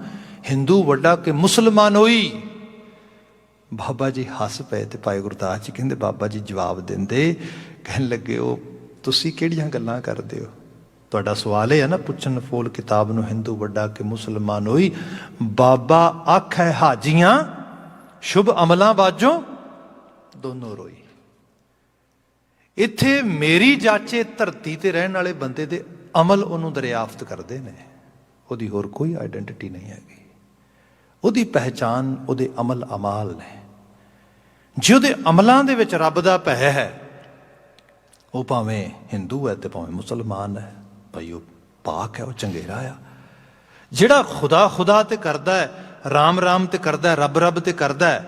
ਹਿੰਦੂ ਵੱਡਾ ਕਿ ਮੁਸਲਮਾਨ ਹੋਈ। ਬਾਬਾ ਜੀ ਹੱਸ ਪਏ ਅਤੇ ਭਾਈ ਗੁਰਦਾਸ ਜੀ ਕਹਿੰਦੇ, ਬਾਬਾ ਜੀ ਜਵਾਬ ਦਿੰਦੇ, ਕਹਿਣ ਲੱਗੇ, ਉਹ ਤੁਸੀਂ ਕਿਹੜੀਆਂ ਗੱਲਾਂ ਕਰਦੇ ਹੋ, ਤੁਹਾਡਾ ਸਵਾਲ ਇਹ ਹੈ ਨਾ, ਪੁੱਛਣ ਫੋਲ ਕਿਤਾਬ ਨੂੰ, ਹਿੰਦੂ ਵੱਡਾ ਕਿ ਮੁਸਲਮਾਨ ਹੋਈ। ਬਾਬਾ ਆਖੈ ਹਾਜੀਆਂ, ਸ਼ੁਭ ਅਮਲਾਂ ਬਾਝੋਂ ਦੋਨੋਂ ਰੋਈ। ਇੱਥੇ ਮੇਰੀ ਜਾਚੇ ਧਰਤੀ ਤੇ ਰਹਿਣ ਵਾਲੇ ਬੰਦੇ ਦੇ ਅਮਲ ਉਹਨੂੰ ਦਰਿਆਫਤ ਕਰਦੇ ਨੇ, ਉਹਦੀ ਹੋਰ ਕੋਈ ਆਈਡੈਂਟਿਟੀ ਨਹੀਂ ਹੈਗੀ। ਉਹਦੀ ਪਹਿਚਾਨ ਉਹਦੇ ਅਮਲ ਅਮਾਲ ਨੇ। ਜੇ ਉਹਦੇ ਅਮਲਾਂ ਦੇ ਵਿੱਚ ਰੱਬ ਦਾ ਭੈ ਹੈ, ਉਹ ਭਾਵੇਂ ਹਿੰਦੂ ਹੈ ਤੇ ਭਾਵੇਂ ਮੁਸਲਮਾਨ ਹੈ, ਭਾਈ ਉਹ ਪਾਕ ਹੈ, ਉਹ ਚੰਗੇਰਾ ਆ। ਜਿਹੜਾ ਖੁਦਾ ਖੁਦਾ ਤੇ ਕਰਦਾ ਹੈ, ਰਾਮ ਰਾਮ ਤੇ ਕਰਦਾ ਹੈ, ਰੱਬ ਰੱਬ ਤੇ ਕਰਦਾ ਹੈ,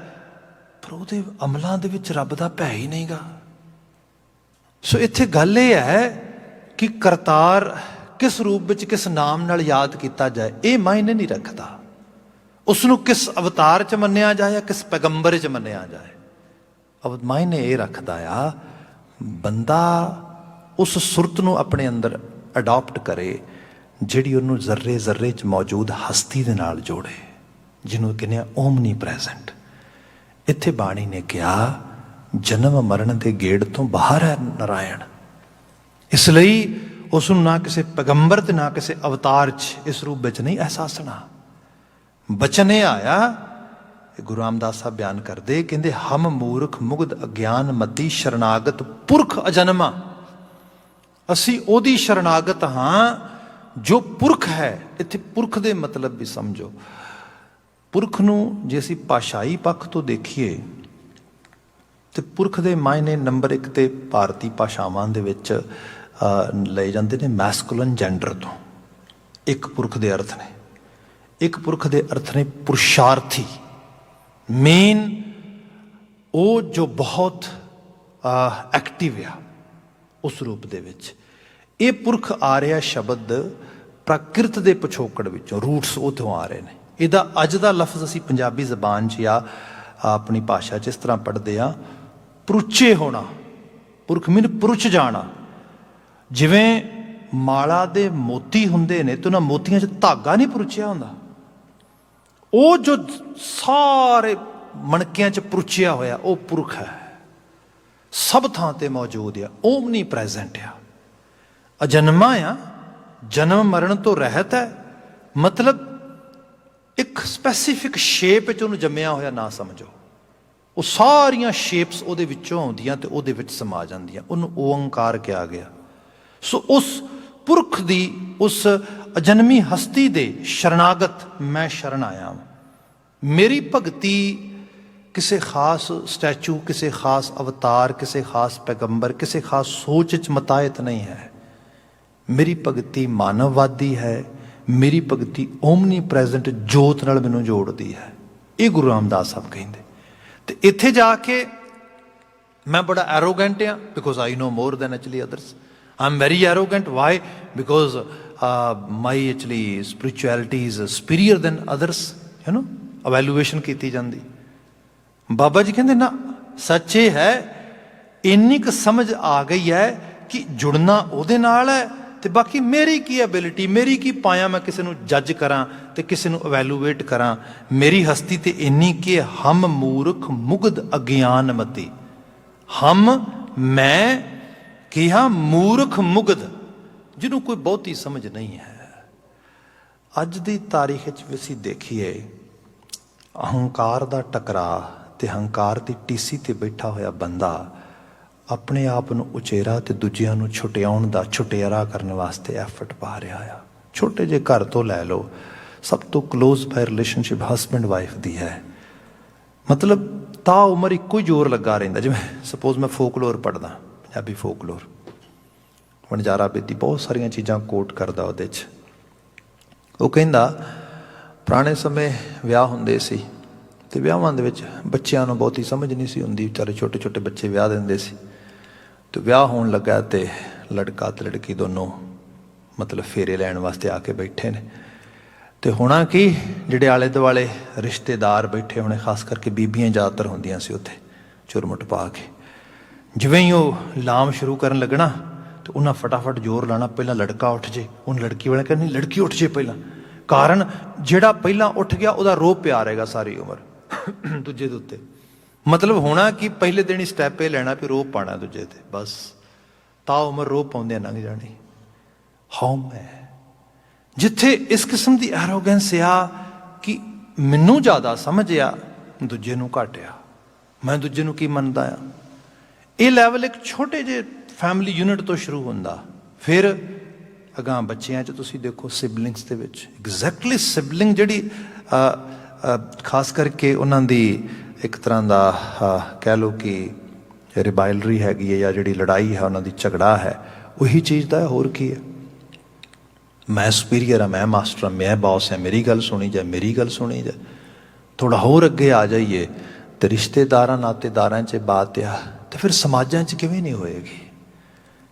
ਪਰ ਉਹਦੇ ਅਮਲਾਂ ਦੇ ਵਿੱਚ ਰੱਬ ਦਾ ਭੈ ਹੀ ਨਹੀਂਗਾ। ਸੋ ਇੱਥੇ ਗੱਲ ਇਹ ਹੈ ਕਿ ਕਰਤਾਰ ਕਿਸ ਰੂਪ ਵਿੱਚ, ਕਿਸ ਨਾਮ ਨਾਲ ਯਾਦ ਕੀਤਾ ਜਾਏ, ਇਹ ਮਾਇਨੇ ਨਹੀਂ ਰੱਖਦਾ। ਉਸ ਨੂੰ ਕਿਸ ਅਵਤਾਰ 'ਚ ਮੰਨਿਆ ਜਾਏ ਜਾਂ ਕਿਸ ਪੈਗੰਬਰ 'ਚ ਮੰਨਿਆ ਜਾਏ, ਮਾਇਨੇ ਇਹ ਰੱਖਦਾ ਆ ਬੰਦਾ ਉਸ ਸੁਰਤ ਨੂੰ ਆਪਣੇ ਅੰਦਰ ਅਡਾਪਟ ਕਰੇ ਜਿਹੜੀ ਉਹਨੂੰ ਜ਼ਰਰੇ ਜ਼ਰਰੇ 'ਚ ਮੌਜੂਦ ਹਸਤੀ ਦੇ ਨਾਲ ਜੋੜੇ, ਜਿਹਨੂੰ ਕਹਿੰਦੇ ਆ ਓਮਨੀ ਪ੍ਰੈਜ਼ੈਂਟ। ਇੱਥੇ ਬਾਣੀ ਨੇ ਕਿਹਾ ਜਨਮ ਮਰਨ ਦੇ ਗੇੜ ਤੋਂ ਬਾਹਰ ਹੈ ਨਾਰਾਇਣ, ਇਸ ਲਈ ਉਸ ਨੂੰ ਨਾ ਕਿਸੇ ਪੈਗੰਬਰ ਤੇ ਨਾ ਕਿਸੇ ਅਵਤਾਰ 'ਚ ਇਸ ਰੂਪ ਵਿੱਚ ਨਹੀਂ ਅਹਿਸਾਸਣਾ। ਬਚਨ ਇਹ ਆਇਆ, ਗੁਰੂ ਰਾਮਦਾਸ ਸਾਹਿਬ ਬਿਆਨ ਕਰਦੇ, ਕਹਿੰਦੇ ਹਮ ਮੂਰਖ ਮੁਗਧ ਅਗਿਆਨ ਮਤੀ ਸ਼ਰਨਾਗਤ ਪੁਰਖ ਅਜਨਮਾ। ਅਸੀਂ ਉਹਦੀ ਸ਼ਰਨਾਗਤ ਹਾਂ ਜੋ ਪੁਰਖ ਹੈ। ਇੱਥੇ ਪੁਰਖ ਦੇ ਮਤਲਬ ਵੀ ਸਮਝੋ। ਪੁਰਖ ਨੂੰ ਜੇ ਅਸੀਂ ਭਾਸ਼ਾਈ ਪੱਖ ਤੋਂ ਦੇਖੀਏ ਤੇ ਪੁਰਖ ਦੇ ਮਾਇਨੇ ਨੰਬਰ 1 ਤੇ ਭਾਰਤੀ ਭਾਸ਼ਾਵਾਂ ਦੇ ਵਿੱਚ ਲਏ ਜਾਂਦੇ ਨੇ ਮੈਸਕੂਲਨ ਜੈਂਡਰ ਤੋਂ। ਇੱਕ ਪੁਰਖ ਦੇ ਅਰਥ ਨੇ, ਇੱਕ ਪੁਰਖ ਦੇ ਅਰਥ ਨੇ ਪੁਰਸ਼ਾਰਥੀ, ਮੇਨ ਉਹ ਜੋ ਬਹੁਤ ਐਕਟਿਵ ਆ ਉਸ ਰੂਪ ਦੇ ਵਿੱਚ। ਇਹ ਪੁਰਖ ਆ ਰਿਹਾ ਸ਼ਬਦ ਪ੍ਰਾਕਿਰਤ ਦੇ ਪਿਛੋਕੜ ਵਿੱਚੋਂ, ਰੂਟਸ ਉੱਥੋਂ ਆ ਰਹੇ ਨੇ। ਇਹਦਾ ਅੱਜ ਦਾ ਲਫ਼ਜ਼ ਅਸੀਂ ਪੰਜਾਬੀ ਜ਼ਬਾਨ 'ਚ ਆ ਆਪਣੀ ਭਾਸ਼ਾ 'ਚ ਇਸ ਤਰ੍ਹਾਂ ਪੜ੍ਹਦੇ ਆ, ਪਰੁਚੇ ਹੋਣਾ। ਪੁਰਖ ਮੀਨ ਪਰੁਚ ਜਾਣਾ। ਜਿਵੇਂ ਮਾਲਾ ਦੇ ਮੋਤੀ ਹੁੰਦੇ ਨੇ ਤੇ ਉਹਨਾਂ ਮੋਤੀਆਂ 'ਚ ਧਾਗਾ ਨਹੀਂ ਪਰੁਚਿਆ ਹੁੰਦਾ, ਉਹ ਜੋ ਸਾਰੇ ਮਣਕਿਆਂ 'ਚ ਪਰੁਚਿਆ ਹੋਇਆ ਉਹ ਪੁਰਖ ਹੈ, ਸਭ ਥਾਂ ਤੇ ਮੌਜੂਦ ਆ, ਓਮਨੀ ਪ੍ਰੈਜ਼ੈਂਟ ਆ, ਅਜਨਮਾ ਆ, ਜਨਮ ਮਰਨ ਤੋਂ ਰਹਿਤ ਹੈ। ਮਤਲਬ ਇੱਕ ਸਪੈਸੀਫਿਕ ਸ਼ੇਪ 'ਚ ਉਹਨੂੰ ਜੰਮਿਆ ਹੋਇਆ ਨਾ ਸਮਝੋ, ਉਹ ਸਾਰੀਆਂ ਸ਼ੇਪਸ ਉਹਦੇ ਵਿੱਚੋਂ ਆਉਂਦੀਆਂ ਤੇ ਉਹਦੇ ਵਿੱਚ ਸਮਾ ਜਾਂਦੀਆਂ, ਉਹਨੂੰ ਓਅੰਕਾਰ ਕਿਹਾ ਗਿਆ। ਸੋ ਉਸ ਪੁਰਖ ਦੀ, ਉਸ ਅਜਨਮੀ ਹਸਤੀ ਦੇ ਸ਼ਰਨਾਗਤ ਮੈਂ ਸ਼ਰਨ ਆਇਆ। ਮੇਰੀ ਭਗਤੀ ਕਿਸੇ ਖਾਸ ਸਟੈਚੂ, ਕਿਸੇ ਖਾਸ ਅਵਤਾਰ, ਕਿਸੇ ਖਾਸ ਪੈਗੰਬਰ, ਕਿਸੇ ਖਾਸ ਸੋਚ 'ਚ ਮਤਾਇਤ ਨਹੀਂ ਹੈ। ਮੇਰੀ ਭਗਤੀ ਮਾਨਵਵਾਦੀ ਹੈ, ਮੇਰੀ ਭਗਤੀ ਓਮਨੀ ਪ੍ਰੈਜ਼ੈਂਟ ਜੋਤ ਨਾਲ ਮੈਨੂੰ ਜੋੜਦੀ ਹੈ। ਇਹ ਗੁਰੂ ਰਾਮਦਾਸ ਸਾਹਿਬ ਕਹਿੰਦੇ। ਤੇ ਇੱਥੇ ਜਾ ਕੇ ਮੈਂ ਬੜਾ ਐਰੋਗੈਂਟ ਹਾਂ, because I know more than actually others. I am very arrogant. Why? Because my actually spirituality is superior than others. You know, evaluation ਕੀਤੀ ਜਾਂਦੀ। ਬਾਬਾ ਜੀ ਕਹਿੰਦੇ ਨਾ, ਸੱਚ ਇਹ ਹੈ, ਇੰਨੀ ਕੁ ਸਮਝ ਆ ਗਈ ਹੈ ਕਿ ਜੁੜਨਾ ਉਹਦੇ ਨਾਲ ਹੈ, ਤੇ ਬਾਕੀ ਮੇਰੀ ਕੀ ਐਬਿਲਿਟੀ, ਮੇਰੀ ਕੀ ਪਾਇਆ ਮੈਂ ਕਿਸੇ ਨੂੰ ਜੱਜ ਕਰਾਂ ਤੇ ਕਿਸੇ ਨੂੰ ਅਵੈਲੂਏਟ ਕਰਾਂ। ਮੇਰੀ ਹਸਤੀ ਤੇ ਇੰਨੀ ਕਿ ਹਮ ਮੂਰਖ ਮੁਗਧ ਅਗਿਆਨਮਤੀ। ਹਮ, ਮੈਂ ਕਿਹਾ, ਮੂਰਖ ਮੁਗਧ, ਜਿਹਨੂੰ ਕੋਈ ਬਹੁਤੀ ਸਮਝ ਨਹੀਂ ਹੈ। ਅੱਜ ਦੀ ਤਾਰੀਖ ਵਿੱਚ ਵੀ ਅਸੀਂ ਦੇਖੀਏ, ਅਹੰਕਾਰ ਦਾ ਟਕਰਾਅ ਤੇ ਹੰਕਾਰ ਦੀ ਟੀਸੀ ਤੇ ਬੈਠਾ ਹੋਇਆ ਬੰਦਾ ਆਪਣੇ ਆਪ ਨੂੰ ਉਚੇਰਾ ਤੇ ਦੂਜਿਆਂ ਨੂੰ ਛੁਟਿਆਉਣ ਦਾ, ਛੁਟਿਆਰਾ ਕਰਨ ਵਾਸਤੇ ਐਫਰਟ ਪਾ ਰਿਹਾ ਆ। ਛੋਟੇ ਜਿਹੇ ਘਰ ਤੋਂ ਲੈ ਲਓ, ਸਭ ਤੋਂ ਕਲੋਜ਼ ਬਾਈ ਰਿਲੇਸ਼ਨਸ਼ਿਪ ਹਸਬੈਂਡ ਵਾਈਫ ਦੀ ਹੈ। ਮਤਲਬ ਤਾਂ ਉਮਰ ਇੱਕੋ ਹੀ ਜ਼ੋਰ ਲੱਗਾ ਰਹਿੰਦਾ। ਜਿਵੇਂ ਸਪੋਜ਼ ਮੈਂ ਫੋਕਲੋਰ ਪੜ੍ਹਦਾ, ਪੰਜਾਬੀ ਫੋਕਲੋਰ, ਵਣਜਾਰਾ ਬੇਦੀ ਬਹੁਤ ਸਾਰੀਆਂ ਚੀਜ਼ਾਂ ਕੋਟ ਕਰਦਾ ਉਹਦੇ 'ਚ। ਉਹ ਕਹਿੰਦਾ ਪੁਰਾਣੇ ਸਮੇਂ ਵਿਆਹ ਹੁੰਦੇ ਸੀ ਤੇ ਵਿਆਹਾਂ ਦੇ ਵਿੱਚ ਬੱਚਿਆਂ ਨੂੰ ਬਹੁਤੀ ਸਮਝ ਨਹੀਂ ਸੀ ਹੁੰਦੀ, ਵਿਚਾਰੇ ਛੋਟੇ ਛੋਟੇ ਬੱਚੇ ਵਿਆਹ ਦਿੰਦੇ ਸੀ। ਤੇ ਵਿਆਹ ਹੋਣ ਲੱਗਾ ਤੇ ਲੜਕਾ ਤੇ ਲੜਕੀ ਦੋਨੋਂ ਮਤਲਬ ਫੇਰੇ ਲੈਣ ਵਾਸਤੇ ਆ ਕੇ ਬੈਠੇ ਨੇ। ਤੇ ਹੋਣਾ ਕੀ, ਜਿਹੜੇ ਆਲੇ ਦੁਆਲੇ ਰਿਸ਼ਤੇਦਾਰ ਬੈਠੇ ਹੋਣੇ, ਖਾਸ ਕਰਕੇ ਬੀਬੀਆਂ ਜ਼ਿਆਦਾਤਰ ਹੁੰਦੀਆਂ ਸੀ ਉੱਥੇ ਚੁਰਮਟ ਪਾ ਕੇ। ਜਿਵੇਂ ਹੀ ਉਹ ਲਾਮ ਸ਼ੁਰੂ ਕਰਨ ਲੱਗਣਾ ਤੇ ਉਹਨਾਂ ਫਟਾਫਟ ਜ਼ੋਰ ਲਾਣਾ, ਪਹਿਲਾਂ ਲੜਕਾ ਉੱਠ ਜੇ। ਉਹਨੂੰ ਲੜਕੀ ਵਾਲੇ ਕਹਿੰਦੇ ਲੜਕੀ ਉੱਠ ਜੇ ਪਹਿਲਾਂ, ਕਾਰਨ ਜਿਹੜਾ ਪਹਿਲਾਂ ਉੱਠ ਗਿਆ ਉਹਦਾ ਰੋਹ ਪਿਆ ਰਹੇਗਾ ਸਾਰੀ ਉਮਰ ਦੂਜੇ ਦੇ ਉੱਤੇ। ਮਤਲਬ ਹੋਣਾ ਕਿ ਪਹਿਲੇ ਦਿਨ ਹੀ ਸਟੈਪ ਇਹ ਲੈਣਾ ਵੀ ਰੋਹ ਪਾਉਣਾ ਦੂਜੇ ਤੇ, ਬਸ ਤਾਂ ਉਮਰ ਰੋਹ ਪਾਉਂਦਿਆਂ ਲੰਘ ਜਾਣੀ। ਹਉਮ ਹੈ ਜਿੱਥੇ ਇਸ ਕਿਸਮ ਦੀ ਐਰੋਗੈਂਸ ਆ ਕਿ ਮੈਨੂੰ ਜ਼ਿਆਦਾ ਸਮਝ ਆ, ਦੂਜੇ ਨੂੰ ਘੱਟ ਆ, ਮੈਂ ਦੂਜੇ ਨੂੰ ਕੀ ਮੰਨਦਾ ਆ। ਇਹ ਲੈਵਲ ਇੱਕ ਛੋਟੇ ਜਿਹੇ ਫੈਮਿਲੀ ਯੂਨਿਟ ਤੋਂ ਸ਼ੁਰੂ ਹੁੰਦਾ। ਫਿਰ ਅਗਾਂਹ ਬੱਚਿਆਂ 'ਚ ਤੁਸੀਂ ਦੇਖੋ, ਸਿਬਲਿੰਗਸ ਦੇ ਵਿੱਚ ਐਗਜ਼ੈਕਟਲੀ ਸਿਬਲਿੰਗ ਜਿਹੜੀ ਖਾਸ ਕਰਕੇ ਉਹਨਾਂ ਦੀ ਇੱਕ ਤਰ੍ਹਾਂ ਦਾ ਕਹਿ ਲਓ ਕਿ ਰਿਬਾਇਲਰੀ ਹੈਗੀ ਹੈ, ਜਾਂ ਜਿਹੜੀ ਲੜਾਈ ਹੈ ਉਹਨਾਂ ਦੀ, ਝਗੜਾ ਹੈ, ਉਹੀ ਚੀਜ਼ ਦਾ। ਹੋਰ ਕੀ ਹੈ? ਮੈਂ ਸੁਪੀਰੀਅਰ ਹਾਂ, ਮੈਂ ਮਾਸਟਰ ਹਾਂ, ਮੈਂ ਬੌਸ ਹਾਂ, ਮੇਰੀ ਗੱਲ ਸੁਣੀ ਜਾਏ, ਮੇਰੀ ਗੱਲ ਸੁਣੀ ਜਾਏ। ਥੋੜ੍ਹਾ ਹੋਰ ਅੱਗੇ ਆ ਜਾਈਏ ਤੇ ਰਿਸ਼ਤੇਦਾਰਾਂ ਨਾਤੇਦਾਰਾਂ 'ਚ ਬਾਤ ਆ, ਤੇ ਫਿਰ ਸਮਾਜਾਂ 'ਚ ਕਿਵੇਂ ਨਹੀਂ ਹੋਏਗੀ,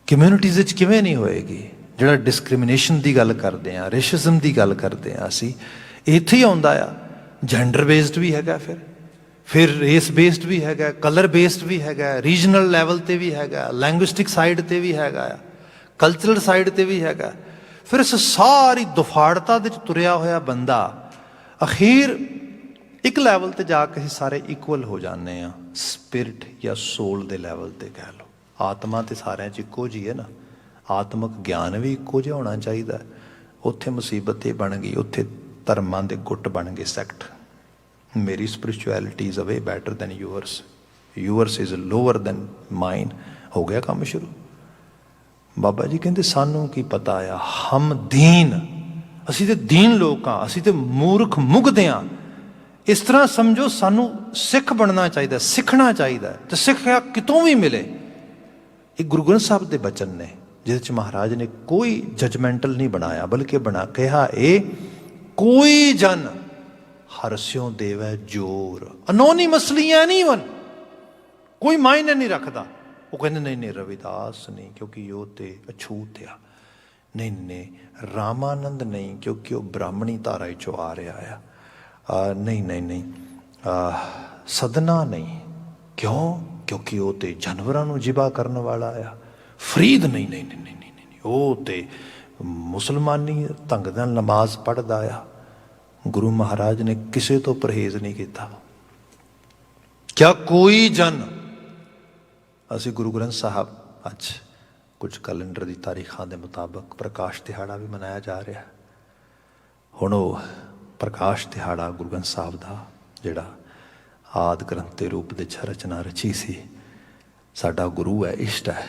ਕਮਿਊਨਿਟੀਜ਼ ਵਿੱਚ ਕਿਵੇਂ ਨਹੀਂ ਹੋਏਗੀ। ਜਿਹੜਾ ਡਿਸਕ੍ਰਿਮੀਨੇਸ਼ਨ ਦੀ ਗੱਲ ਕਰਦੇ ਹਾਂ, ਰੇਸ਼ਿਜ਼ਮ ਦੀ ਗੱਲ ਕਰਦੇ ਹਾਂ ਅਸੀਂ, ਇੱਥੇ ਹੀ ਆਉਂਦਾ ਆ। ਜੈਂਡਰ ਬੇਸਡ ਵੀ ਹੈਗਾ, ਫਿਰ ਰੇਸ ਬੇਸਡ ਵੀ ਹੈਗਾ, ਕਲਰ ਬੇਸਡ ਵੀ ਹੈਗਾ, ਰੀਜਨਲ ਲੈਵਲ 'ਤੇ ਵੀ ਹੈਗਾ, ਲੈਂਗੁਇਸਟਿਕ ਸਾਈਡ 'ਤੇ ਵੀ ਹੈਗਾ ਆ, ਕਲਚਰਲ ਸਾਈਡ 'ਤੇ ਵੀ ਹੈਗਾ। ਫਿਰ ਇਸ ਸਾਰੀ ਦੁਫਾੜਤਾ ਦੇ 'ਚ ਤੁਰਿਆ ਹੋਇਆ ਬੰਦਾ ਅਖੀਰ ਇੱਕ ਲੈਵਲ 'ਤੇ ਜਾ ਕੇ ਅਸੀਂ ਸਾਰੇ ਇਕੁਅਲ ਹੋ ਜਾਂਦੇ ਹਾਂ, ਸਪਿਰਿਟ ਜਾਂ ਸੋਲ ਦੇ ਲੈਵਲ 'ਤੇ ਕਹਿ ਲਓ। ਆਤਮਾ ਤਾਂ ਸਾਰਿਆਂ 'ਚ ਇੱਕੋ ਜਿਹੀ ਹੈ ਨਾ, ਆਤਮਿਕ ਗਿਆਨ ਵੀ ਇੱਕੋ ਜਿਹਾ ਹੋਣਾ ਚਾਹੀਦਾ। ਉੱਥੇ ਮੁਸੀਬਤ ਇਹ ਬਣ ਗਈ, ਉੱਥੇ ਧਰਮਾਂ ਦੇ ਗੁੱਟ ਬਣ ਗਏ, ਸੈਕਟ। ਮੇਰੀ spirituality is a way better than yours, yours is lower than mine. ਹੋ ਗਿਆ ਕੰਮ ਸ਼ੁਰੂ। ਬਾਬਾ ਜੀ ਕਹਿੰਦੇ ਸਾਨੂੰ ਕੀ ਪਤਾ ਆ, ਹਮ ਦੀਨ, ਅਸੀਂ ਤੇ ਦੀਨ ਲੋਕ ਹਾਂ, ਅਸੀਂ ਤੇ ਮੂਰਖ ਮੁਗਧ ਹਾਂ। ਇਸ ਤਰ੍ਹਾਂ ਸਮਝੋ ਸਾਨੂੰ ਸਿੱਖ ਬਣਨਾ ਚਾਹੀਦਾ, ਸਿੱਖਣਾ ਚਾਹੀਦਾ। ਤੇ ਸਿੱਖਿਆ ਕਿਤੋਂ ਵੀ ਮਿਲੇ। ਇਹ ਗੁਰੂ ਗ੍ਰੰਥ ਸਾਹਿਬ ਦੇ ਬਚਨ ਨੇ, ਜਿਹਦੇ 'ਚ ਮਹਾਰਾਜ ਨੇ ਕੋਈ ਜਜਮੈਂਟਲ ਨਹੀਂ ਬਣਾਇਆ, ਬਲਕਿ ਕਿਹਾ ਇਹ ਕੋਈ ਜਨ ਹਰਸਿਓ ਦੇਵੈ ਜੋਰ, ਅਨੋਨੀਮਸਲੀ ਐਨੀਵਨ, ਕੋਈ ਮਾਇਨੇ ਨਹੀਂ ਰੱਖਦਾ। ਉਹ ਕਹਿੰਦੇ ਨਹੀਂ ਰਵਿਦਾਸ ਨਹੀਂ, ਕਿਉਂਕਿ ਉਹ ਤੇ ਅਛੂਤ ਆ। ਨਹੀਂ ਰਾਮਾਨੰਦ ਨਹੀਂ, ਕਿਉਂਕਿ ਉਹ ਬ੍ਰਾਹਮਣੀ ਧਾਰਾ 'ਚੋਂ ਆ ਰਿਹਾ ਆ। ਨਹੀਂ ਸਦਨਾ ਨਹੀਂ। ਕਿਉਂ? ਕਿਉਂਕਿ ਉਹ ਤੇ ਜਾਨਵਰਾਂ ਨੂੰ ਜ਼ਿਬਾ ਕਰਨ ਵਾਲਾ ਆ। ਫਰੀਦ ਨਹੀਂ, ਨਹੀਂ ਨਹੀਂ ਨਹੀਂ ਨਹੀਂ, ਉਹ ਤੇ ਮੁਸਲਮਾਨੀ ਢੰਗ ਨਾਲ ਨਮਾਜ਼ ਪੜ੍ਹਦਾ ਆ। ਗੁਰੂ ਮਹਾਰਾਜ ਨੇ ਕਿਸੇ ਤੋਂ ਪਰਹੇਜ਼ ਨਹੀਂ ਕੀਤਾ। ਕਿਆ ਕੋਈ ਜਨ, ਅਸੀਂ ਗੁਰੂ ਗ੍ਰੰਥ ਸਾਹਿਬ ਅੱਜ ਕੁਝ ਕੈਲੰਡਰ ਦੀ ਤਾਰੀਖਾਂ ਦੇ ਮੁਤਾਬਕ ਪ੍ਰਕਾਸ਼ ਦਿਹਾੜਾ ਵੀ ਮਨਾਇਆ ਜਾ ਰਿਹਾ। ਹੁਣ ਉਹ ਪ੍ਰਕਾਸ਼ ਦਿਹਾੜਾ ਗੁਰੂ ਗ੍ਰੰਥ ਸਾਹਿਬ ਦਾ ਜਿਹੜਾ ਆਦਿ ਗ੍ਰੰਥ ਦੇ ਰੂਪ ਵਿੱਚ ਰਚਨਾ ਰਚੀ ਸੀ, ਸਾਡਾ ਗੁਰੂ ਹੈ, ਇਸ਼ਟ ਹੈ,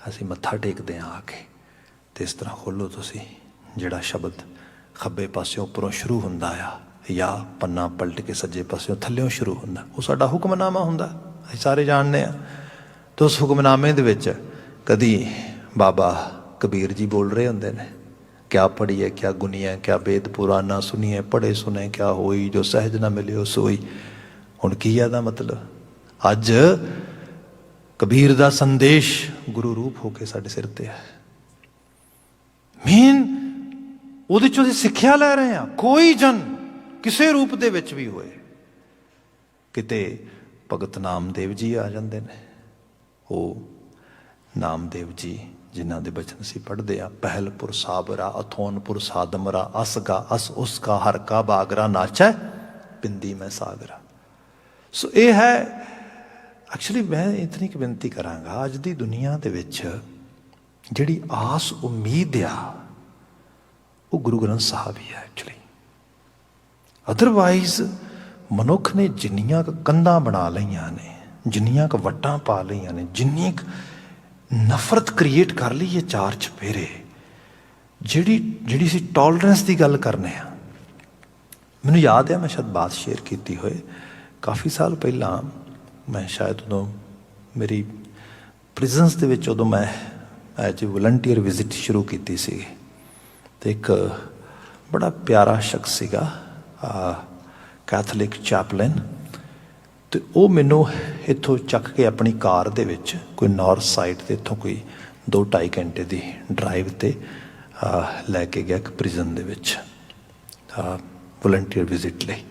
ਅਸੀਂ ਮੱਥਾ ਟੇਕਦੇ ਹਾਂ ਆ ਕੇ। ਅਤੇ ਇਸ ਤਰ੍ਹਾਂ ਖੋਲ੍ਹੋ ਤੁਸੀਂ, ਜਿਹੜਾ ਸ਼ਬਦ ਖੱਬੇ ਪਾਸਿਓਂ ਉੱਪਰੋਂ ਸ਼ੁਰੂ ਹੁੰਦਾ ਆ, ਜਾਂ ਪੰਨਾ ਪਲਟ ਕੇ ਸੱਜੇ ਪਾਸਿਓਂ ਥੱਲਿਓਂ ਸ਼ੁਰੂ ਹੁੰਦਾ, ਉਹ ਸਾਡਾ ਹੁਕਮਨਾਮਾ ਹੁੰਦਾ, ਅਸੀਂ ਸਾਰੇ ਜਾਣਦੇ ਹਾਂ। ਅਤੇ ਉਸ ਹੁਕਮਨਾਮੇ ਦੇ ਵਿੱਚ ਕਦੀ ਬਾਬਾ ਕਬੀਰ ਜੀ ਬੋਲ ਰਹੇ ਹੁੰਦੇ ਨੇ, ਕਿਆ ਪੜ੍ਹੀਏ ਕਿਆ ਗੁਨੀਏ, ਕਿਆ ਵੇਦ ਪੁਰਾਨਾ ਸੁਣੀਏ, ਪੜ੍ਹੇ ਸੁਣੇ ਕਿਆ ਹੋਈ, ਜੋ ਸਹਿਜ ਨਾ ਮਿਲਿਓ ਸੋਈ। ਹੁਣ ਕੀ ਹੈ ਇਹਦਾ ਮਤਲਬ? ਅੱਜ ਕਬੀਰ ਦਾ ਸੰਦੇਸ਼ ਗੁਰੂ ਰੂਪ ਹੋ ਕੇ ਸਾਡੇ ਸਿਰ ਤੇ ਹੈ। ਮੇਨ ਉਹਦੇ 'ਚੋਂ ਅਸੀਂ ਸਿੱਖਿਆ ਲੈ ਰਹੇ ਹਾਂ। ਕੋਈ ਜਨ ਕਿਸੇ ਰੂਪ ਦੇ ਵਿੱਚ ਵੀ ਹੋਏ, ਕਿਤੇ ਭਗਤ ਨਾਮਦੇਵ ਜੀ ਆ ਜਾਂਦੇ ਨੇ। ਉਹ ਨਾਮਦੇਵ ਜੀ ਜਿਨ੍ਹਾਂ ਦੇ ਬਚਨ ਅਸੀਂ ਪੜ੍ਹਦੇ ਹਾਂ, ਪਹਿਲਪੁਰ ਸਾਬਰਾ ਅਥੋਨਪੁਰ ਸਾਦਮਰਾ ਅਸਗਾ ਅਸ ਉਸਕਾ ਹਰ ਕਾ ਬਾਗਰਾ ਨਾਚੈ ਪਿੰਦੀ ਮੈਂ ਸਾਗਰਾ। ਸੋ ਇਹ ਹੈ ਐਕਚੁਅਲੀ, ਮੈਂ ਇਤਨੀ ਕੁ ਬੇਨਤੀ ਕਰਾਂਗਾ, ਅੱਜ ਦੀ ਦੁਨੀਆ ਦੇ ਵਿੱਚ ਜਿਹੜੀ ਆਸ ਉਮੀਦ ਆ ਉਹ ਗੁਰੂ ਗ੍ਰੰਥ ਸਾਹਿਬ ਹੀ ਹੈ ਐਕਚੁਅਲੀ। ਅਦਰਵਾਈਜ਼ ਮਨੁੱਖ ਨੇ ਜਿੰਨੀਆਂ ਕੁ ਕੰਧਾਂ ਬਣਾ ਲਈਆਂ ਨੇ, ਜਿੰਨੀਆਂ ਕੁ ਵੱਟਾਂ ਪਾ ਲਈਆਂ ਨੇ, ਜਿੰਨੀ ਕੁ ਨਫ਼ਰਤ ਕ੍ਰੀਏਟ ਕਰ ਲਈ ਹੈ ਚਾਰ ਚੁਫੇਰੇ, ਜਿਹੜੀ ਅਸੀਂ ਟੋਲਰੈਂਸ ਦੀ ਗੱਲ ਕਰਨੇ ਆ। ਮੈਨੂੰ ਯਾਦ ਹੈ, ਮੈਂ ਸ਼ਾਇਦ ਬਾਤ ਸ਼ੇਅਰ ਕੀਤੀ ਹੋਏ, ਕਾਫੀ ਸਾਲ ਪਹਿਲਾਂ ਮੈਂ ਸ਼ਾਇਦ ਉਦੋਂ ਮੇਰੀ ਪ੍ਰਿਜ਼ਨਸ ਦੇ ਵਿੱਚ, ਉਦੋਂ ਮੈਂ ਐਜ ਏ ਵਲੰਟੀਅਰ ਵਿਜ਼ਿਟ ਸ਼ੁਰੂ ਕੀਤੀ ਸੀ। ਅਤੇ ਇੱਕ ਬੜਾ ਪਿਆਰਾ ਸ਼ਖਸ ਸੀਗਾ, ਕੈਥੋਲਿਕ ਚੈਪਲਨ, ਅਤੇ ਉਹ ਮੈਨੂੰ ਇੱਥੋਂ ਚੱਕ ਕੇ ਆਪਣੀ ਕਾਰ ਦੇ ਵਿੱਚ ਕੋਈ ਨਾਰਥ ਸਾਈਡ 'ਤੇ, ਇੱਥੋਂ ਕੋਈ 2-2.5 ਘੰਟੇ ਦੀ ਡਰਾਈਵ 'ਤੇ ਲੈ ਕੇ ਗਿਆ ਇੱਕ ਪ੍ਰਿਜ਼ਨ ਦੇ ਵਿੱਚ ਵਲੰਟੀਅਰ ਵਿਜ਼ਿਟ ਲਈ,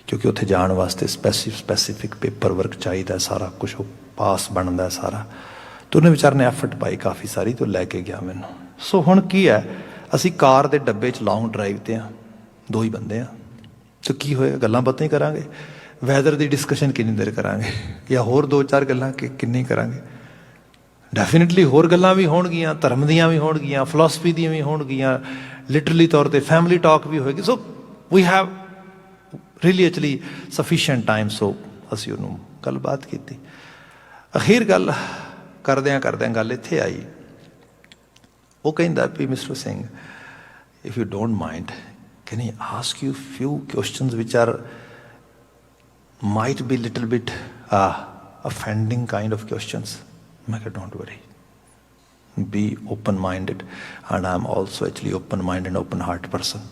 ਕਿਉਂਕਿ ਉੱਥੇ ਜਾਣ ਵਾਸਤੇ ਸਪੈਸੀਫਿਕ ਪੇਪਰ ਵਰਕ ਚਾਹੀਦਾ, ਸਾਰਾ ਕੁਛ ਉਹ ਪਾਸ ਬਣਦਾ ਸਾਰਾ। ਅਤੇ ਉਹਨੇ ਵਿਚਾਰ ਨੇ ਐਫਰਟ ਪਾਈ ਕਾਫੀ ਸਾਰੀ, ਤੋਂ ਲੈ ਕੇ ਗਿਆ ਮੈਨੂੰ। ਸੋ ਹੁਣ ਕੀ ਹੈ, ਅਸੀਂ ਕਾਰ ਦੇ ਡੱਬੇ 'ਚ ਲੌਂਗ ਡਰਾਈਵ 'ਤੇ ਹਾਂ, 2 ਹੀ ਬੰਦੇ ਹਾਂ। ਅਤੇ ਕੀ ਹੋਏਗਾ, ਗੱਲਾਂ ਬਾਤਾਂ ਹੀ ਕਰਾਂਗੇ, ਵੈਦਰ ਦੀ ਡਿਸਕਸ਼ਨ ਕਿੰਨੀ ਦੇਰ ਕਰਾਂਗੇ, ਜਾਂ ਹੋਰ 2-4 ਗੱਲਾਂ ਕਿੰਨੀ ਕਰਾਂਗੇ। ਡੈਫੀਨੇਟਲੀ ਹੋਰ ਗੱਲਾਂ ਵੀ ਹੋਣਗੀਆਂ, ਧਰਮ ਦੀਆਂ ਵੀ ਹੋਣਗੀਆਂ, ਫਿਲੋਸਫੀ ਦੀਆਂ ਵੀ ਹੋਣਗੀਆਂ, ਲਿਟਰਲੀ ਤੌਰ 'ਤੇ ਫੈਮਿਲੀ ਟਾਕ ਵੀ ਹੋਏਗੀ। So we have really actually sufficient time. So ਅਸੀਂ ਉਹਨੂੰ ਗੱਲਬਾਤ ਕੀਤੀ। ਅਖੀਰ ਗੱਲ ਕਰਦਿਆਂ ਗੱਲ ਇੱਥੇ ਆਈ, ਉਹ ਕਹਿੰਦਾ ਵੀ mister Singh, if you don't mind, can I ask you few questions which are might be little bit offending kind of questions. I said, don't worry, be open-minded, and I'm also actually open-minded and open-heart person.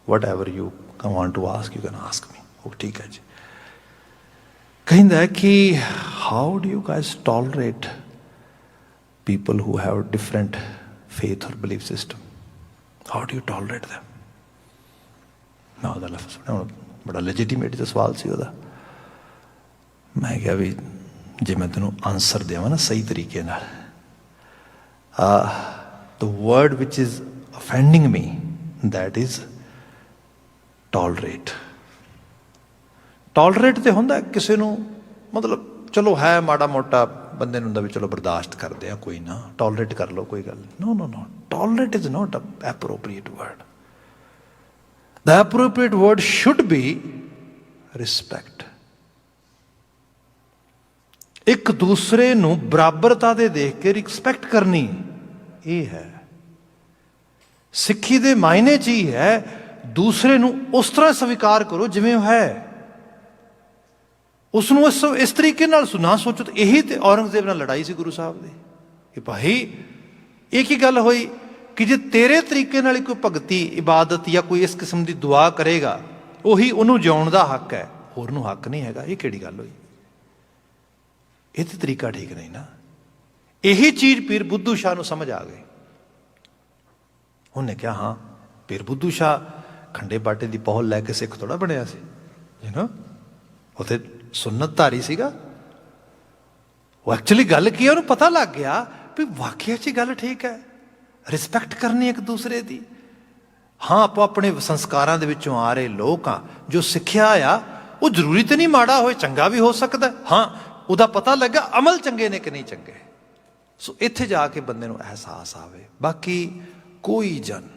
Whatever you want to ask, you can ask me. Oh, ठीक है जी। कहता है कि how do you guys tolerate people who have different faith or belief system? How do you tolerate them? ਮੈਂ ਉਹਦਾ ਲਫ਼ਜ਼ ਸੁਣਿਆ, ਬੜਾ ਲੈਜੀਟੀਮੇਟ ਜਿਹਾ ਸਵਾਲ ਸੀ ਉਹਦਾ। ਮੈਂ ਕਿਹਾ ਵੀ ਜੇ ਮੈਂ ਤੈਨੂੰ ਆਨਸਰ ਦੇਵਾਂ ਨਾ ਸਹੀ ਤਰੀਕੇ ਨਾਲ, the word which is offending me, that is tolerate. tolerate ਤੇ ਹੁੰਦਾ ਕਿਸੇ ਨੂੰ, ਮਤਲਬ ਚਲੋ ਹੈ ਮਾੜਾ ਮੋਟਾ ਬੰਦੇ ਨੂੰ ਹੁੰਦਾ ਵੀ ਚਲੋ ਬਰਦਾਸ਼ਤ ਕਰਦੇ ਆ, ਕੋਈ ਨਾ ਟੋਲਰੇਟ ਕਰ ਲਓ, ਕੋਈ ਗੱਲ ਨਹੀਂ। no, tolerate is not an appropriate word. The appropriate word should be respect. ਇੱਕ ਦੂਸਰੇ ਨੂੰ ਬਰਾਬਰਤਾ ਦੇ ਦੇਖ ਕੇ ਰਿਸਪੈਕਟ ਕਰਨੀ, ਇਹ ਹੈ ਸਿੱਖੀ ਦੇ ਮਾਇਨੇ 'ਚ ਹੀ ਹੈ। ਦੂਸਰੇ ਨੂੰ ਉਸ ਤਰ੍ਹਾਂ ਸਵੀਕਾਰ ਕਰੋ ਜਿਵੇਂ ਉਹ ਹੈ, ਉਸ ਨੂੰ ਇਸ ਤਰੀਕੇ ਨਾਲ ਨਾ ਸੋਚੋ। ਤਾਂ ਇਹੀ ਤੇ ਔਰੰਗਜ਼ੇਬ ਨਾਲ ਲੜਾਈ ਸੀ ਗੁਰੂ ਸਾਹਿਬ ਦੀ, ਕਿ ਭਾਈ ਇਹ ਕੀ ਗੱਲ ਹੋਈ ਕਿ ਜੇ ਤੇਰੇ ਤਰੀਕੇ ਨਾਲ ਕੋਈ ਭਗਤੀ ਇਬਾਦਤ ਜਾਂ ਕੋਈ ਇਸ ਕਿਸਮ ਦੀ ਦੁਆ ਕਰੇਗਾ, ਉਹੀ ਉਹਨੂੰ ਜਿਉਣ ਦਾ ਹੱਕ ਹੈ, ਹੋਰ ਨੂੰ ਹੱਕ ਨਹੀਂ ਹੈਗਾ। ਇਹ ਕਿਹੜੀ ਗੱਲ ਹੋਈ? ਇਹ ਤਾਂ ਤਰੀਕਾ ਠੀਕ ਨਹੀਂ ਨਾ। ਇਹੀ ਚੀਜ਼ ਪੀਰ ਬੁੱਧੂ ਸ਼ਾਹ ਨੂੰ ਸਮਝ ਆ ਗਈ। ਉਹਨੇ ਕਿਹਾ ਹਾਂ, ਪੀਰ ਬੁੱਧੂ ਸ਼ਾਹ ਖੰਡੇ ਬਾਟੇ ਦੀ ਪਹੁਲ ਲੈ ਕੇ ਸਿੱਖ ਥੋੜ੍ਹਾ ਬਣਿਆ ਸੀ, ਉੱਥੇ ਸੁੰਨਤਧਾਰੀ ਸੀਗਾ। ਉਹ ਐਕਚੁਅਲੀ ਗੱਲ ਕੀ ਹੈ, ਉਹਨੂੰ ਪਤਾ ਲੱਗ ਗਿਆ ਵੀ ਵਾਕਿਆ 'ਚ ਗੱਲ ਠੀਕ ਹੈ, ਰਿਸਪੈਕਟ ਕਰਨੀ ਇੱਕ ਦੂਸਰੇ ਦੀ। ਹਾਂ, ਆਪੋ ਆਪਣੇ ਸੰਸਕਾਰਾਂ ਦੇ ਵਿੱਚੋਂ ਆ ਰਹੇ ਲੋਕ ਆ, ਜੋ ਸਿੱਖਿਆ ਆ ਉਹ ਜ਼ਰੂਰੀ ਤੇ ਨਹੀਂ ਮਾੜਾ ਹੋਏ, ਚੰਗਾ ਵੀ ਹੋ ਸਕਦਾ। ਹਾਂ, ਉਹਦਾ ਪਤਾ ਲੱਗਾ ਅਮਲ ਚੰਗੇ ਨੇ ਕਿ ਨਹੀਂ ਚੰਗੇ। ਸੋ ਇੱਥੇ ਜਾ ਕੇ ਬੰਦੇ ਨੂੰ ਅਹਿਸਾਸ ਆਵੇ। ਬਾਕੀ ਕੋਈ ਜਨ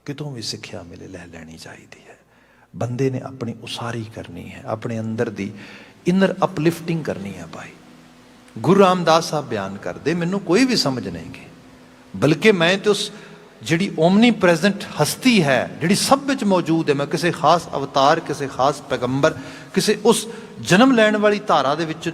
ਕਿਤੋਂ ਵੀ ਸਿੱਖਿਆ ਮਿਲੇ, ਲੈ ਲੈਣੀ ਚਾਹੀਦੀ ਹੈ। ਬੰਦੇ ਨੇ ਆਪਣੀ ਉਸਾਰੀ ਕਰਨੀ ਹੈ, ਆਪਣੇ ਅੰਦਰ ਦੀ ਇਨਰ ਅਪਲਿਫਟਿੰਗ ਕਰਨੀ ਹੈ। ਭਾਈ ਗੁਰੂ ਰਾਮਦਾਸ ਸਾਹਿਬ ਬਿਆਨ ਕਰਦੇ, ਮੈਨੂੰ ਕੋਈ ਵੀ ਸਮਝ ਨਹੀਂ ਗਈ, ਬਲਕਿ ਮੈਂ ਤੇ ਉਸ ਜਿਹੜੀ ਓਮਨੀ ਪ੍ਰੈਜ਼ੈਂਟ ਹਸਤੀ ਹੈ, ਜਿਹੜੀ ਸਭ ਵਿੱਚ ਮੌਜੂਦ ਹੈ, ਮੈਂ ਕਿਸੇ ਖਾਸ ਅਵਤਾਰ, ਕਿਸੇ ਖਾਸ ਪੈਗੰਬਰ, ਕਿਸੇ ਉਸ ਜਨਮ ਲੈਣ ਵਾਲੀ ਧਾਰਾ ਦੇ ਵਿੱਚ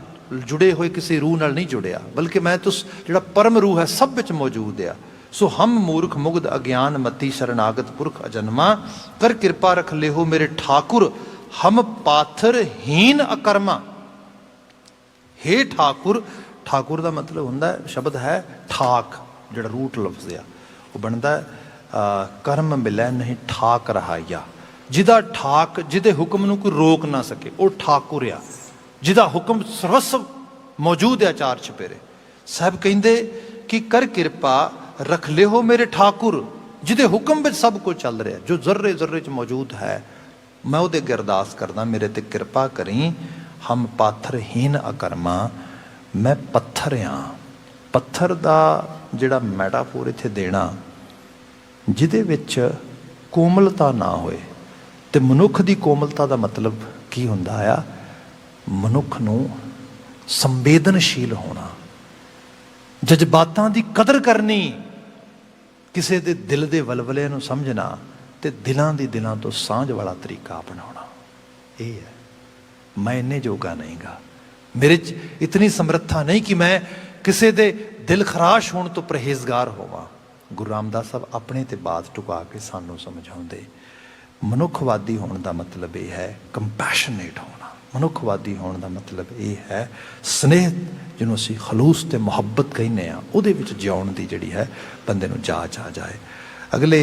ਜੁੜੇ ਹੋਏ ਕਿਸੇ ਰੂਹ ਨਾਲ ਨਹੀਂ ਜੁੜਿਆ, ਬਲਕਿ ਮੈਂ ਤਾਂ ਉਸ ਜਿਹੜਾ ਪਰਮ ਰੂਹ ਹੈ ਸਭ ਵਿੱਚ ਮੌਜੂਦ ਆ। ਸੋ ਹਮ ਮੂਰਖ ਮੁਗਧ ਅਗਿਆਨ ਮਤੀ ਸ਼ਰਨਾਗਤ ਪੁਰਖ ਅਜਨਮਾ, ਕਰ ਕਿਰਪਾ ਰਖ ਲਿਹੋ ਮੇਰੇ ਠਾਕੁਰ, ਹਮ ਪਾਥਰ ਹੀਨ ਅਕਰਮਾ। ਹੇ ਠਾਕੁਰ, ਠਾਕੁਰ ਦਾ ਮਤਲਬ ਹੁੰਦਾ, ਸ਼ਬਦ ਹੈ ਠਾਕ, ਜਿਹੜਾ ਰੂਟ ਲਫ਼ਜ਼ ਆ ਉਹ ਬਣਦਾ ਕਰਮ ਮਿਲੈ ਨਹੀਂ ਠਾਕ ਰਹਾਇਆ। ਜਿਹਦਾ ਠਾਕ, ਜਿਹਦੇ ਹੁਕਮ ਨੂੰ ਕੋਈ ਰੋਕ ਨਾ ਸਕੇ, ਉਹ ਠਾਕੁਰ ਆ। ਜਿਹਦਾ ਹੁਕਮ ਸਰਵਸਵ ਮੌਜੂਦ ਹੈ ਚਾਰ ਚੁਫੇਰੇ। ਸਾਹਿਬ ਕਹਿੰਦੇ ਕਿ ਕਰ ਕਿਰਪਾ ਰਖ ਲਿਓ ਮੇਰੇ ਠਾਕੁਰ, ਜਿਹਦੇ ਹੁਕਮ ਵਿੱਚ ਸਭ ਕੁਝ ਚੱਲ ਰਿਹਾ, ਜੋ ਜ਼ਰਰੇ ਜ਼ਰਰੇ 'ਚ ਮੌਜੂਦ ਹੈ, ਮੈਂ ਉਹਦੇ ਅੱਗੇ ਅਰਦਾਸ ਕਰਦਾ, ਮੇਰੇ ਤੇ ਕਿਰਪਾ ਕਰੀ। ਹਮ ਪਾਥਰ ਹੀਨ ਅਕਰਮਾ, ਮੈਂ ਪੱਥਰ ਹਾਂ। ਪੱਥਰ ਦਾ ਜਿਹੜਾ ਮੈਟਾਫੋਰ ਇੱਥੇ ਦੇਣਾ, ਜਿਹਦੇ ਵਿੱਚ ਕੋਮਲਤਾ ਨਾ ਹੋਏ। ਤੇ ਮਨੁੱਖ ਦੀ ਕੋਮਲਤਾ ਦਾ ਮਤਲਬ ਕੀ ਹੁੰਦਾ ਆ? ਮਨੁੱਖ ਨੂੰ ਸੰਵੇਦਨਸ਼ੀਲ ਹੋਣਾ, ਜਜ਼ਬਾਤਾਂ ਦੀ ਕਦਰ ਕਰਨੀ, ਕਿਸੇ ਦੇ ਦਿਲ ਦੇ ਵਲਵਲੇ ਨੂੰ ਸਮਝਣਾ ਤੇ ਦਿਲਾਂ ਦੀ ਦਿਲਾਂ ਤੋਂ ਸਾਂਝ ਵਾਲਾ ਤਰੀਕਾ ਅਪਣਾਉਣਾ। ਇਹ ਹੈ, ਮੈਂ ਇੰਨੇ ਜੋਗਾ ਨਹੀਂ ਗਾ, ਮੇਰੇ 'ਚ ਇਤਨੀ ਸਮਰੱਥਾ ਨਹੀਂ ਕਿ ਮੈਂ ਕਿਸੇ ਦੇ ਦਿਲ ਖਰਾਸ਼ ਹੋਣ ਤੋਂ ਪਰਹੇਜ਼ਗਾਰ ਹੋਵਾਂ। ਗੁਰੂ ਰਾਮਦਾਸ ਸਾਹਿਬ ਆਪਣੇ ਤੇ ਬਾਤ ਟੁਕਾ ਕੇ ਸਾਨੂੰ ਸਮਝਾਉਂਦੇ, ਮਨੁੱਖਵਾਦੀ ਹੋਣ ਦਾ ਮਤਲਬ ਇਹ ਹੈ ਕੰਪੈਸ਼ਨੇਟ ਹੋਣਾ। ਮਨੁੱਖਵਾਦੀ ਹੋਣ ਦਾ ਮਤਲਬ ਇਹ ਹੈ ਸਨੇਹ, ਜਿਹਨੂੰ ਅਸੀਂ ਖਲੂਸ ਤੇ ਮੁਹੱਬਤ ਕਹਿੰਦੇ ਹਾਂ, ਉਹਦੇ ਵਿੱਚ ਜਿਉਣ ਦੀ ਜਿਹੜੀ ਹੈ ਬੰਦੇ ਨੂੰ ਜਾਚ ਆ ਜਾਏ। ਅਗਲੇ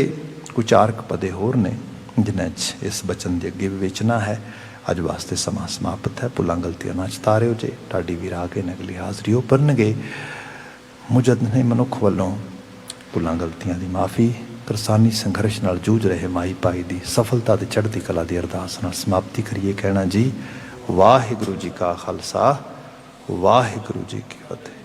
ਕੁਝ 4 ਪਦੇ ਹੋਰ ਨੇ ਜਿਨ੍ਹਾਂ 'ਚ ਇਸ ਬਚਨ ਦੇ ਅੱਗੇ ਵਿਵੇਚਨਾ ਹੈ। ਅੱਜ ਵਾਸਤੇ ਸਮਾਂ ਸਮਾਪਤ ਹੈ। ਭੁੱਲਾਂ ਗਲਤੀਆਂ ਨਾ ਚਤਾਰਿਓ ਜੇ, ਢਾਡੀ ਵੀਰ ਆ ਕੇ ਨਗਲੀ ਹਾਜ਼ਰੀ ਉਹ ਭਰਨਗੇ। ਮੁਜਦ ਨੇ ਮਨੁੱਖ ਵੱਲੋਂ ਭੁੱਲਾਂ ਗਲਤੀਆਂ ਦੀ ਮਾਫੀ, ਕਿਰਸਾਨੀ ਸੰਘਰਸ਼ ਨਾਲ ਜੂਝ ਰਹੇ ਮਾਈ ਭਾਈ ਦੀ ਸਫਲਤਾ ਤੇ ਚੜ੍ਹਦੀ ਕਲਾ ਦੀ ਅਰਦਾਸ ਨਾਲ ਸਮਾਪਤੀ ਕਰੀਏ। ਕਹਿਣਾ ਜੀ, ਵਾਹਿਗੁਰੂ ਜੀ ਕਾ ਖਾਲਸਾ, ਵਾਹਿਗੁਰੂ ਜੀ ਕੀ ਫਤਿਹ।